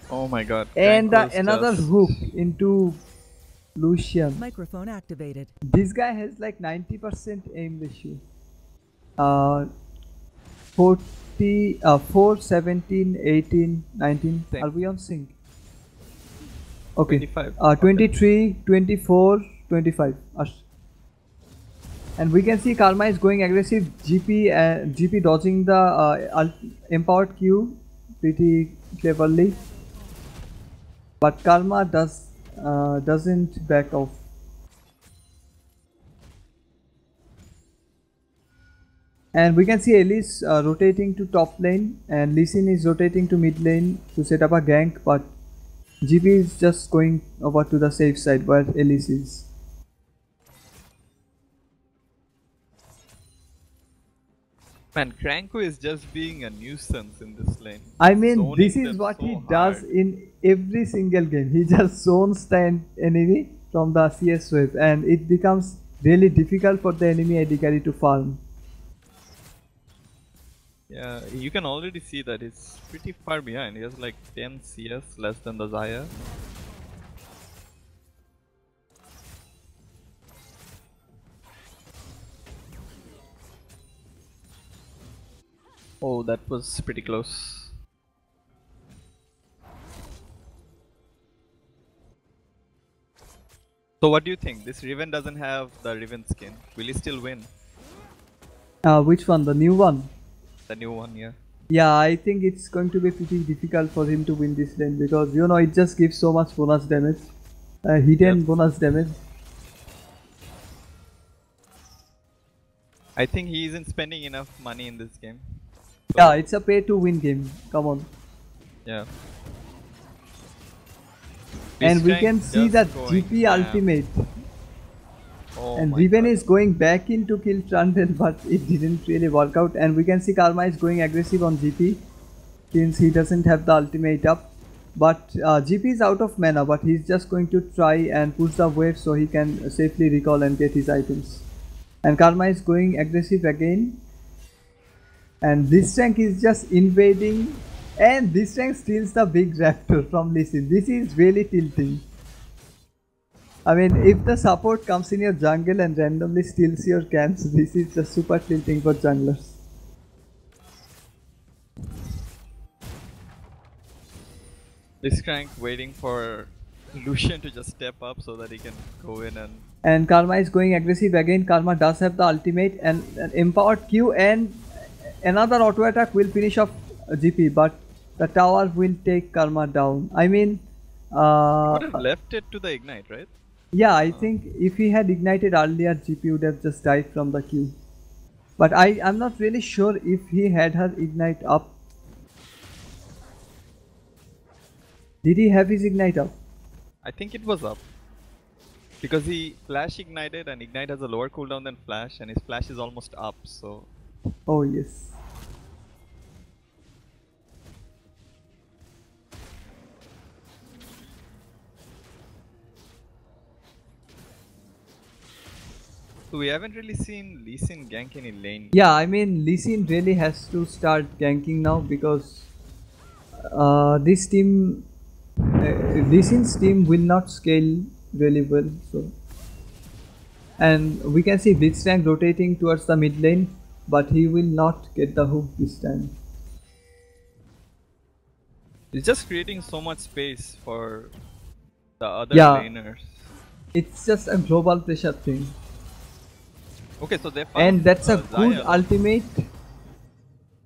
Oh my god. And Frank was another just- hook into Lucian. Microphone activated. This guy has like 90% aim ratio. 4, 17, 18, 19. Same. Are we on sync? Okay. 25. 23, 24, 25. And we can see Karma is going aggressive. GP dodging the empowered Q pretty cleverly. But Karma doesn't back off. And we can see Elise rotating to top lane and Lee Sin is rotating to mid lane to set up a gank, but GP is just going over to the safe side where Elise is. Man, Cranko is just being a nuisance in this lane. I mean, Zoning this is them what so he does hard. in every single game. He just zones the enemy from the CS wave and it becomes really difficult for the enemy AD carry to farm. Yeah, you can already see that he's pretty far behind. He has like 10 CS less than the Zaya. Oh, that was pretty close. So what do you think? This Riven doesn't have the Riven skin. Will he still win? Which one? The new one? The new one, yeah. Yeah, I think it's going to be pretty difficult for him to win this lane because you know it just gives so much bonus damage, hidden Yep. bonus damage. I think he isn't spending enough money in this game. So, Yeah, it's a pay to win game. Come on. yeah. And we Beast can rank see just that going GP ham. ultimate. Oh And my Riven God. is going back into kill Trundle, but it didn't really work out. And we can see Karma is going aggressive on GP since he doesn't have the ultimate up. But GP is out of mana, but he's just going to try and push the wave so he can safely recall and get his items. And Karma is going aggressive again. And this tank is just invading. And this tank steals the big raptor from Lee Sin. This is really tilting. I mean, if the support comes in your jungle and randomly steals your camps, this is just super tilting for junglers. This crank waiting for Lucian to just step up so that he can go in and And Karma is going aggressive again. Karma does have the ultimate and an empowered Q and another auto attack will finish off GP, but the tower will take Karma down. I mean, would have left it to the ignite, right? yeah, I think if he had ignited earlier, GP would have just died from the Q. But I'm not really sure if he had her ignite up. Did he have his ignite up? I think it was up. Because he flash ignited and ignite has a lower cooldown than flash and his flash is almost up, so Oh yes. so we haven't really seen Lee Sin gank any lane. Yeah, I mean Lee Sin really has to start ganking now because this team, Lee Sin's team will not scale really well. So, and we can see Blitzcrank rotating towards the mid lane, but he will not get the hook this time. It's just creating so much space for the other Yeah. laners. It's just a global pressure thing. Okay, so they found And that's a good Xayah. ultimate.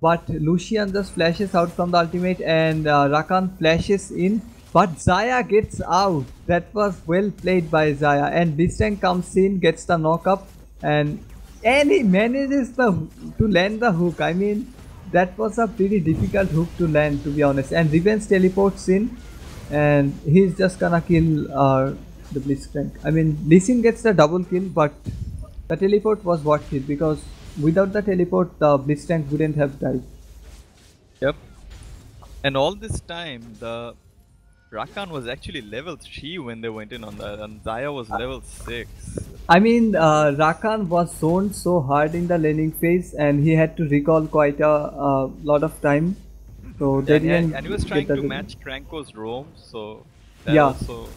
But Lucian just flashes out from the ultimate and Rakan flashes in. But Xayah gets out. That was well played by Xayah. And Blitzcrank comes in, gets the knock up, and he manages to land the hook. I mean, that was a pretty difficult hook to land, to be honest. And Revenge teleports in, and he's just gonna kill the Blitzcrank. I mean, Lee Sin gets the double kill, but the teleport was worth it because without the teleport, the Blitzcrank wouldn't have died. Yep. And all this time, the Rakan was actually level 3 when they went in on that, and Xayah was level 6. I mean, Rakan was zoned so hard in the laning phase, and he had to recall quite a lot of time. So they didn't. And he was get trying the to win. match Kranko's roam, so that Yeah. also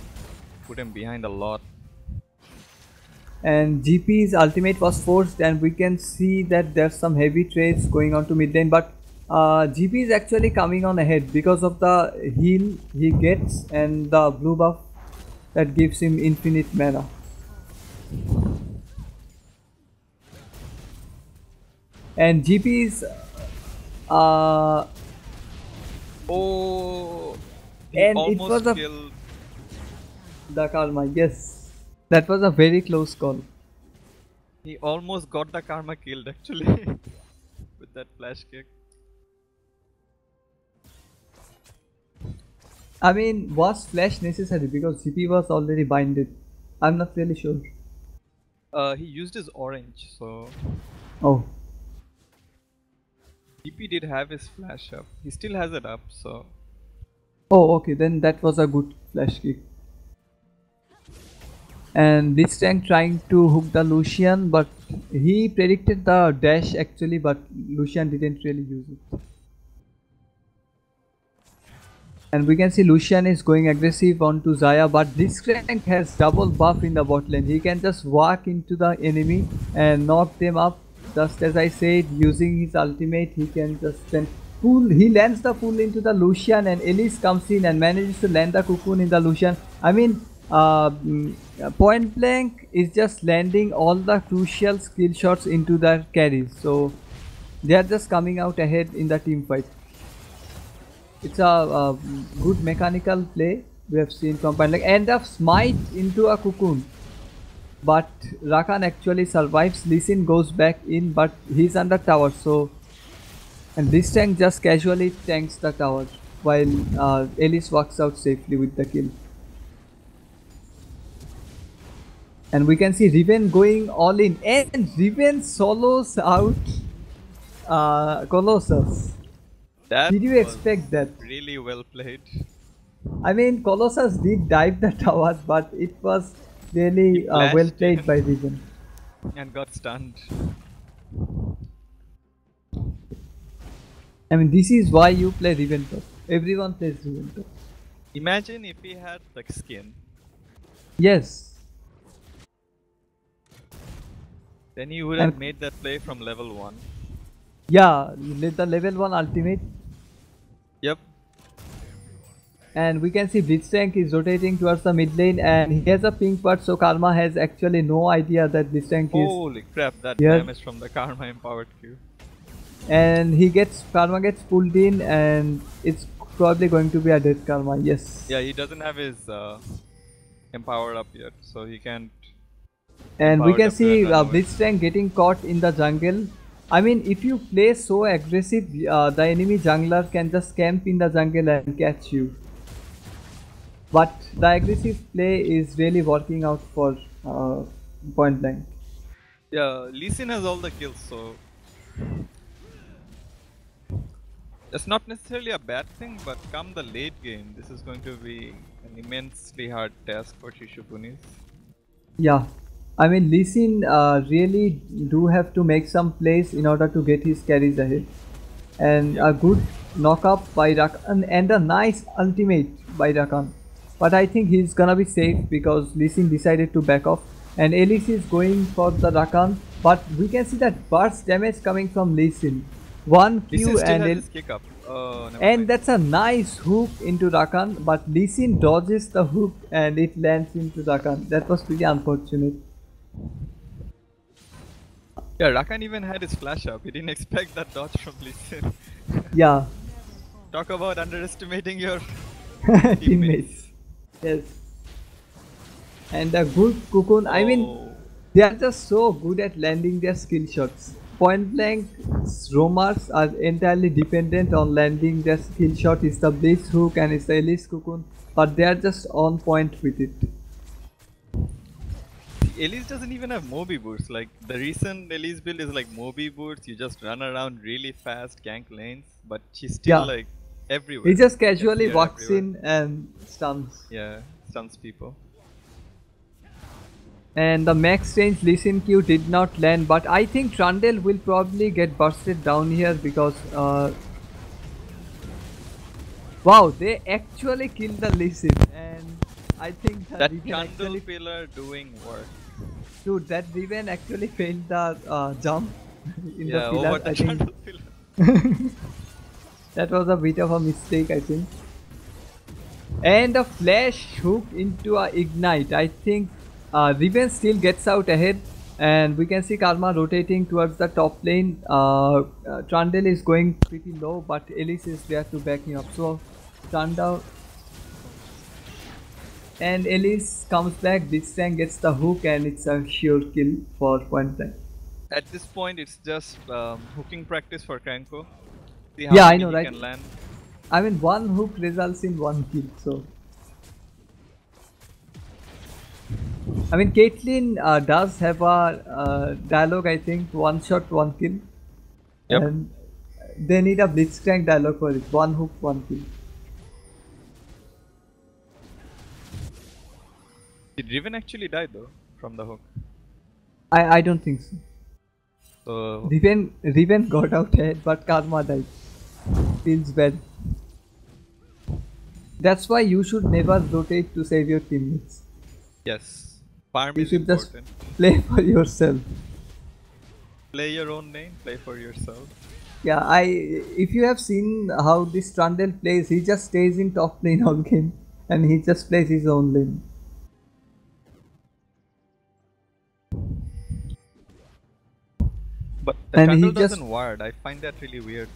put him behind a lot. And GP's ultimate was forced, and we can see that there's some heavy trades going on to mid lane, but GP is actually coming on ahead because of the heal he gets and the blue buff that gives him infinite mana. And GP is Oh, he And it almost was a- killed. the karma, yes, that was a very close call. He almost got the karma killed actually with that flash kick. I mean, was flash necessary because GP was already binded? I'm not really sure. He used his orange, so Oh, DP did have his flash up. He still has it up, so oh, okay, then that was a good flash kick. And Blitzcrank trying to hook the Lucian, but he predicted the dash actually, but Lucian didn't really use it. And we can see Lucian is going aggressive onto Xayah, but Blitzcrank has double buff in the bot lane. He can just walk into the enemy and knock them up. Just as I said, using his ultimate, he can just then pull. He lands the pull into the Lucian, and Elise comes in and manages to land the cocoon in the Lucian. I mean, Point Blank is just landing all the crucial skill shots into the carries. So they are just coming out ahead in the team fight. It's a good mechanical play we have seen from Point Blank. End up smite into a cocoon. But Rakan actually survives. Lee Sin goes back in, but he's under tower. So, and this tank just casually tanks the tower while Elise walks out safely with the kill. And we can see Riven going all in, and Riven solos out Colossus. that Did you was expect that? really well played. I mean, Colossus did dive the tower, but it was really well flashed played in. by Riven. And got stunned. I mean, this is why you play Riven top. Everyone plays Riven top. Imagine if he had like skin. Yes. Then he would have And- made that play from level 1. Yeah, the level 1 ultimate. Yep. And we can see Blitzcrank is rotating towards the mid lane, and he has a pink part, so Karma has actually no idea that Blitzcrank is. Holy crap, that Yeah. damage from the Karma empowered Q. And Karma gets pulled in, and it's probably going to be a dead Karma, yes. Yeah, he doesn't have his empowered up yet, so he can't. And we Power can see deployment run away. Blitzcrank getting caught in the jungle. I mean, if you play so aggressive, the enemy jungler can just camp in the jungle and catch you. But the aggressive play is really working out for Point Blank. Yeah, Lee Sin has all the kills, so that's not necessarily a bad thing, but come the late game, this is going to be an immensely hard task for Shishu Khuniz. Yeah, I mean, Lee Sin really do have to make some plays in order to get his carries ahead. And a good knock up by Rakan and a nice ultimate by Rakan. But I think he's gonna be safe because Lee Sin decided to back off. And Elise is going for the Rakan. But we can see that burst damage coming from Lee Sin. One Lee Sin Q still and has his kick up. Oh, never And mind. that's a nice hook into Rakan, but Lee Sin dodges the hook and it lands into Rakan. That was pretty unfortunate. Yeah, Rakan even had his flash up. He didn't expect that dodge from Lee Sin. Yeah, Talk about underestimating your teammates. teammates. Yes. And the good Cocoon, I mean, Oh. they are just so good at landing their skill shots. Point blank, roamers are entirely dependent on landing their skill shot. It's the Blitz hook and it's the Elise Cocoon, but they are just on point with it. Elise doesn't even have Mobi boots. Like the recent Elise build is like Mobi boots. You just run around really fast, gank lanes, but she's still Yeah. like everywhere. He just You can see casually her walks everywhere. in and stuns. Yeah, stuns people. And the max range Lee Sin Q did not land, but I think Trundle will probably get bursted down here because wow, they actually killed the Lee Sin, and I think That Riven Chandel actually, pillar doing work. dude, that Riven actually failed the jump in Yeah, the pillar. over the I think Chandel pillar. that was a bit of a mistake, I think. And a flash hook into a ignite. I think Riven still gets out ahead, and we can see Karma rotating towards the top lane. Trundle is going pretty low, but Elise is there to back him up. So Trundle and Elise comes back. Blitzcrank gets the hook, and it's a sure kill for point blank. At this point, it's just hooking practice for Kranko. See Yeah, I many know, he right? can land. I mean, one hook results in one kill. So I mean, Caitlyn does have a dialogue, I think, one shot, one kill. Yep. And they need a blitzcrank dialogue for it. One hook, one kill. Did Riven actually die though from the hook? I don't think so. So Riven got out ahead, but Karma died. Feels bad. That's why you should never rotate to save your teammates. yes, farm You is should just important. play for yourself. Play your own lane. Play for yourself. Yeah, if you have seen how this Trundle plays, he just stays in top lane all game and he just plays his own lane. But the And he Trundle just- doesn't ward. I find that really weird.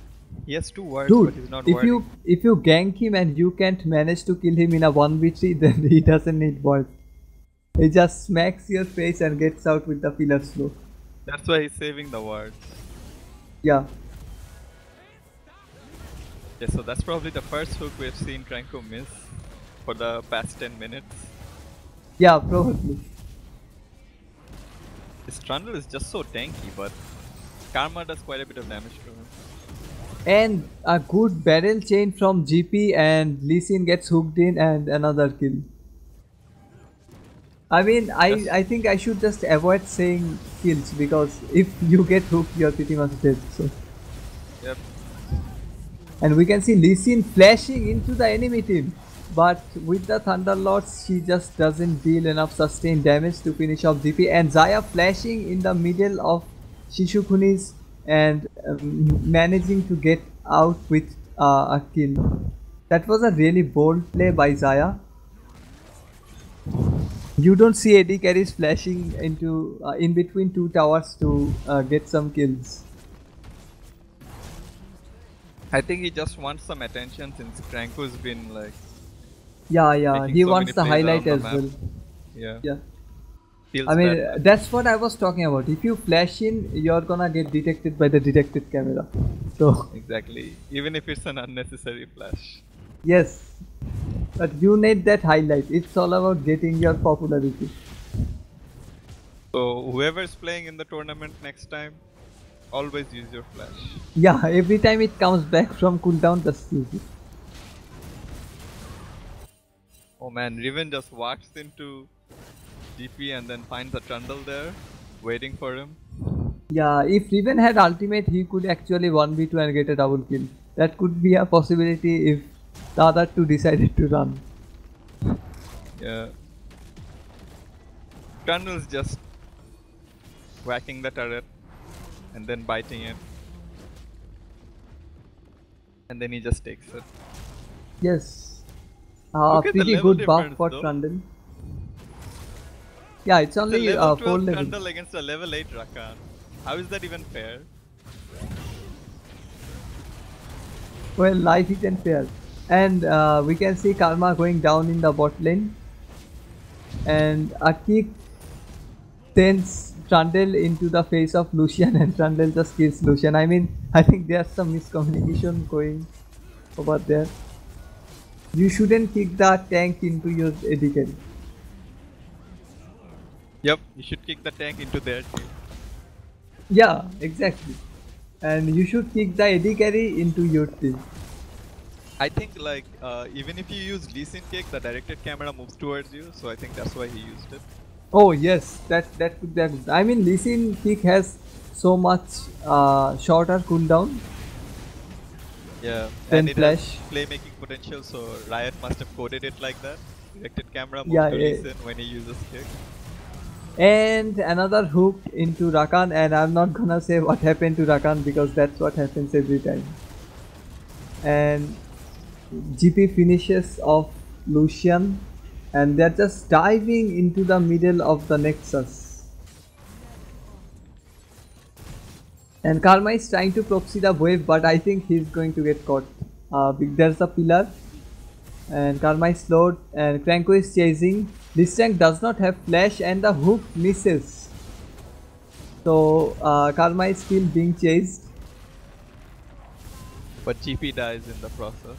He has two wards, Dude, but he's not if warding. you gank him and you can't manage to kill him in a 1v3, then he doesn't need ward. He just smacks your face and gets out with the pillar slow. That's why he's saving the wards. Yeah. Yeah, so that's probably the first hook we've seen Kranko miss for the past 10 minutes. Yeah, probably. His Trundle is just so tanky, but Karma does quite a bit of damage to him. And a good barrel chain from GP and Lee Sin gets hooked in and another kill. I mean, I think I should just avoid saying kills because if you get hooked, you're pretty much dead. So. Yep. And we can see Lee Sin flashing into the enemy team. But with the Thunderlords, she just doesn't deal enough sustained damage to finish off GP. And Zaya flashing in the middle of Shishu Khuniz and managing to get out with a kill. That was a really bold play by Zaya. You don't see AD carries flashing into in between two towers to get some kills. I think he just wants some attention since Kranko's been like Yeah, making he so wants many the plays highlight around as the map. well. Yeah. Yeah. Feels I mean, bad. that's what I was talking about. If you flash in, you're gonna get detected by the detected camera. So, Exactly. Even if it's an unnecessary flash. yes. But you need that highlight. It's all about getting your popularity. So whoever's playing in the tournament next time, always use your flash. Yeah, every time it comes back from cooldown, just use it. Oh man, Riven just walks into GP and then finds a Trundle there, waiting for him. Yeah, if Riven had ultimate, he could actually 1v2 and get a double kill. That could be a possibility if the other two decided to run. Yeah. Trundle's just whacking the turret and then biting it. and then he just takes it. Yes. Look at the Pretty level good buff difference, for though. Trundle. Yeah, it's It's a only level 4 12 levels. Trundle against a level 8 Rakan. How is that even fair? Well, life isn't fair. And we can see Karma going down in the bot lane. And a kick sends Trundle into the face of Lucian and Trundle just kills Lucian. I mean, I think there's some miscommunication going over there. You shouldn't kick the tank into your AD carry. Yep, you should kick the tank into their team. Yeah, exactly. And you should kick the AD carry into your team. I think like even if you use Lee Sin kick, the directed camera moves towards you, so I think that's why he used it. Oh yes, that could be good. I mean, Lee Sin kick has so much shorter cooldown Yeah, than and it Flash. has playmaking potential, so Riot must have coded it like that. Directed camera moves Yeah, to yeah. Lee Sin when he uses kick. And another hook into Rakan, and I'm not gonna say what happened to Rakan because that's what happens every time. And GP finishes off Lucian, and they're just diving into the middle of the Nexus. And Karma is trying to proxy the wave, but I think he's going to get caught. There's a pillar, and Karma is slowed, and Kranko is chasing. This tank does not have flash, and the hook misses. So Karma is still being chased. But GP dies in the process.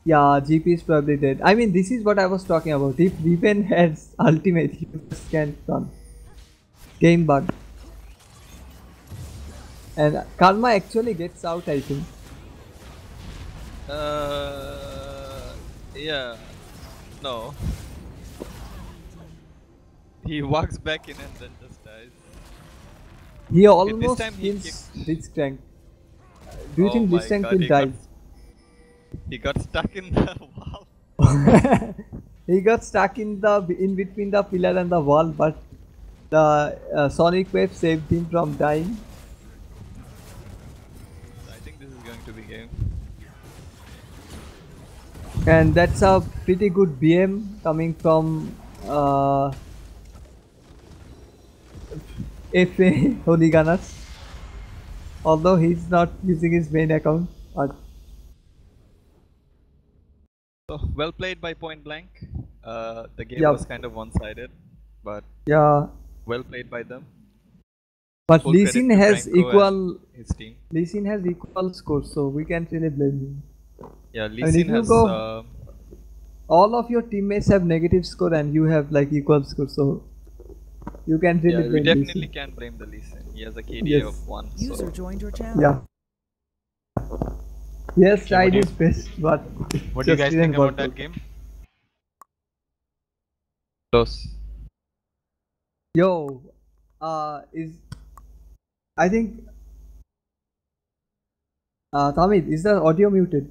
Yeah, GP is probably dead. I mean, this is what I was talking about. If Riven has ultimate, he just can't run. Game bug. And Karma actually gets out, I think. Yeah. No. He walks back in and then just dies. He almost time he kills Blitzcrank. Do you think my Blitzcrank God, will die? He got stuck in the wall. He got stuck in between the pillar and the wall, but the Sonic Wave saved him from dying. I think this is going to be game. And that's a pretty good BM coming from FA Hooliganers. Although he's not using his main account. But So well played by Point Blank. The game Yup. was kind of one-sided, but yeah, well played by them. but Full Lee credit Sin to has Franco equal. and his team. Lee Sin has equal scores, so we can't really blame him. Yeah, Lee And Sin if you has. go- All of your teammates have negative score, and you have like equal score, so you can't really yeah, we blame Lee definitely Sin. can blame the Lee Sin. He has a KDA Yes. of 1. User So joined your channel. Yeah. Yes, Okay, tried what do his best, but What do you just guys didn't think about work that out. game? close. Yo, I think Tamid, is the audio muted?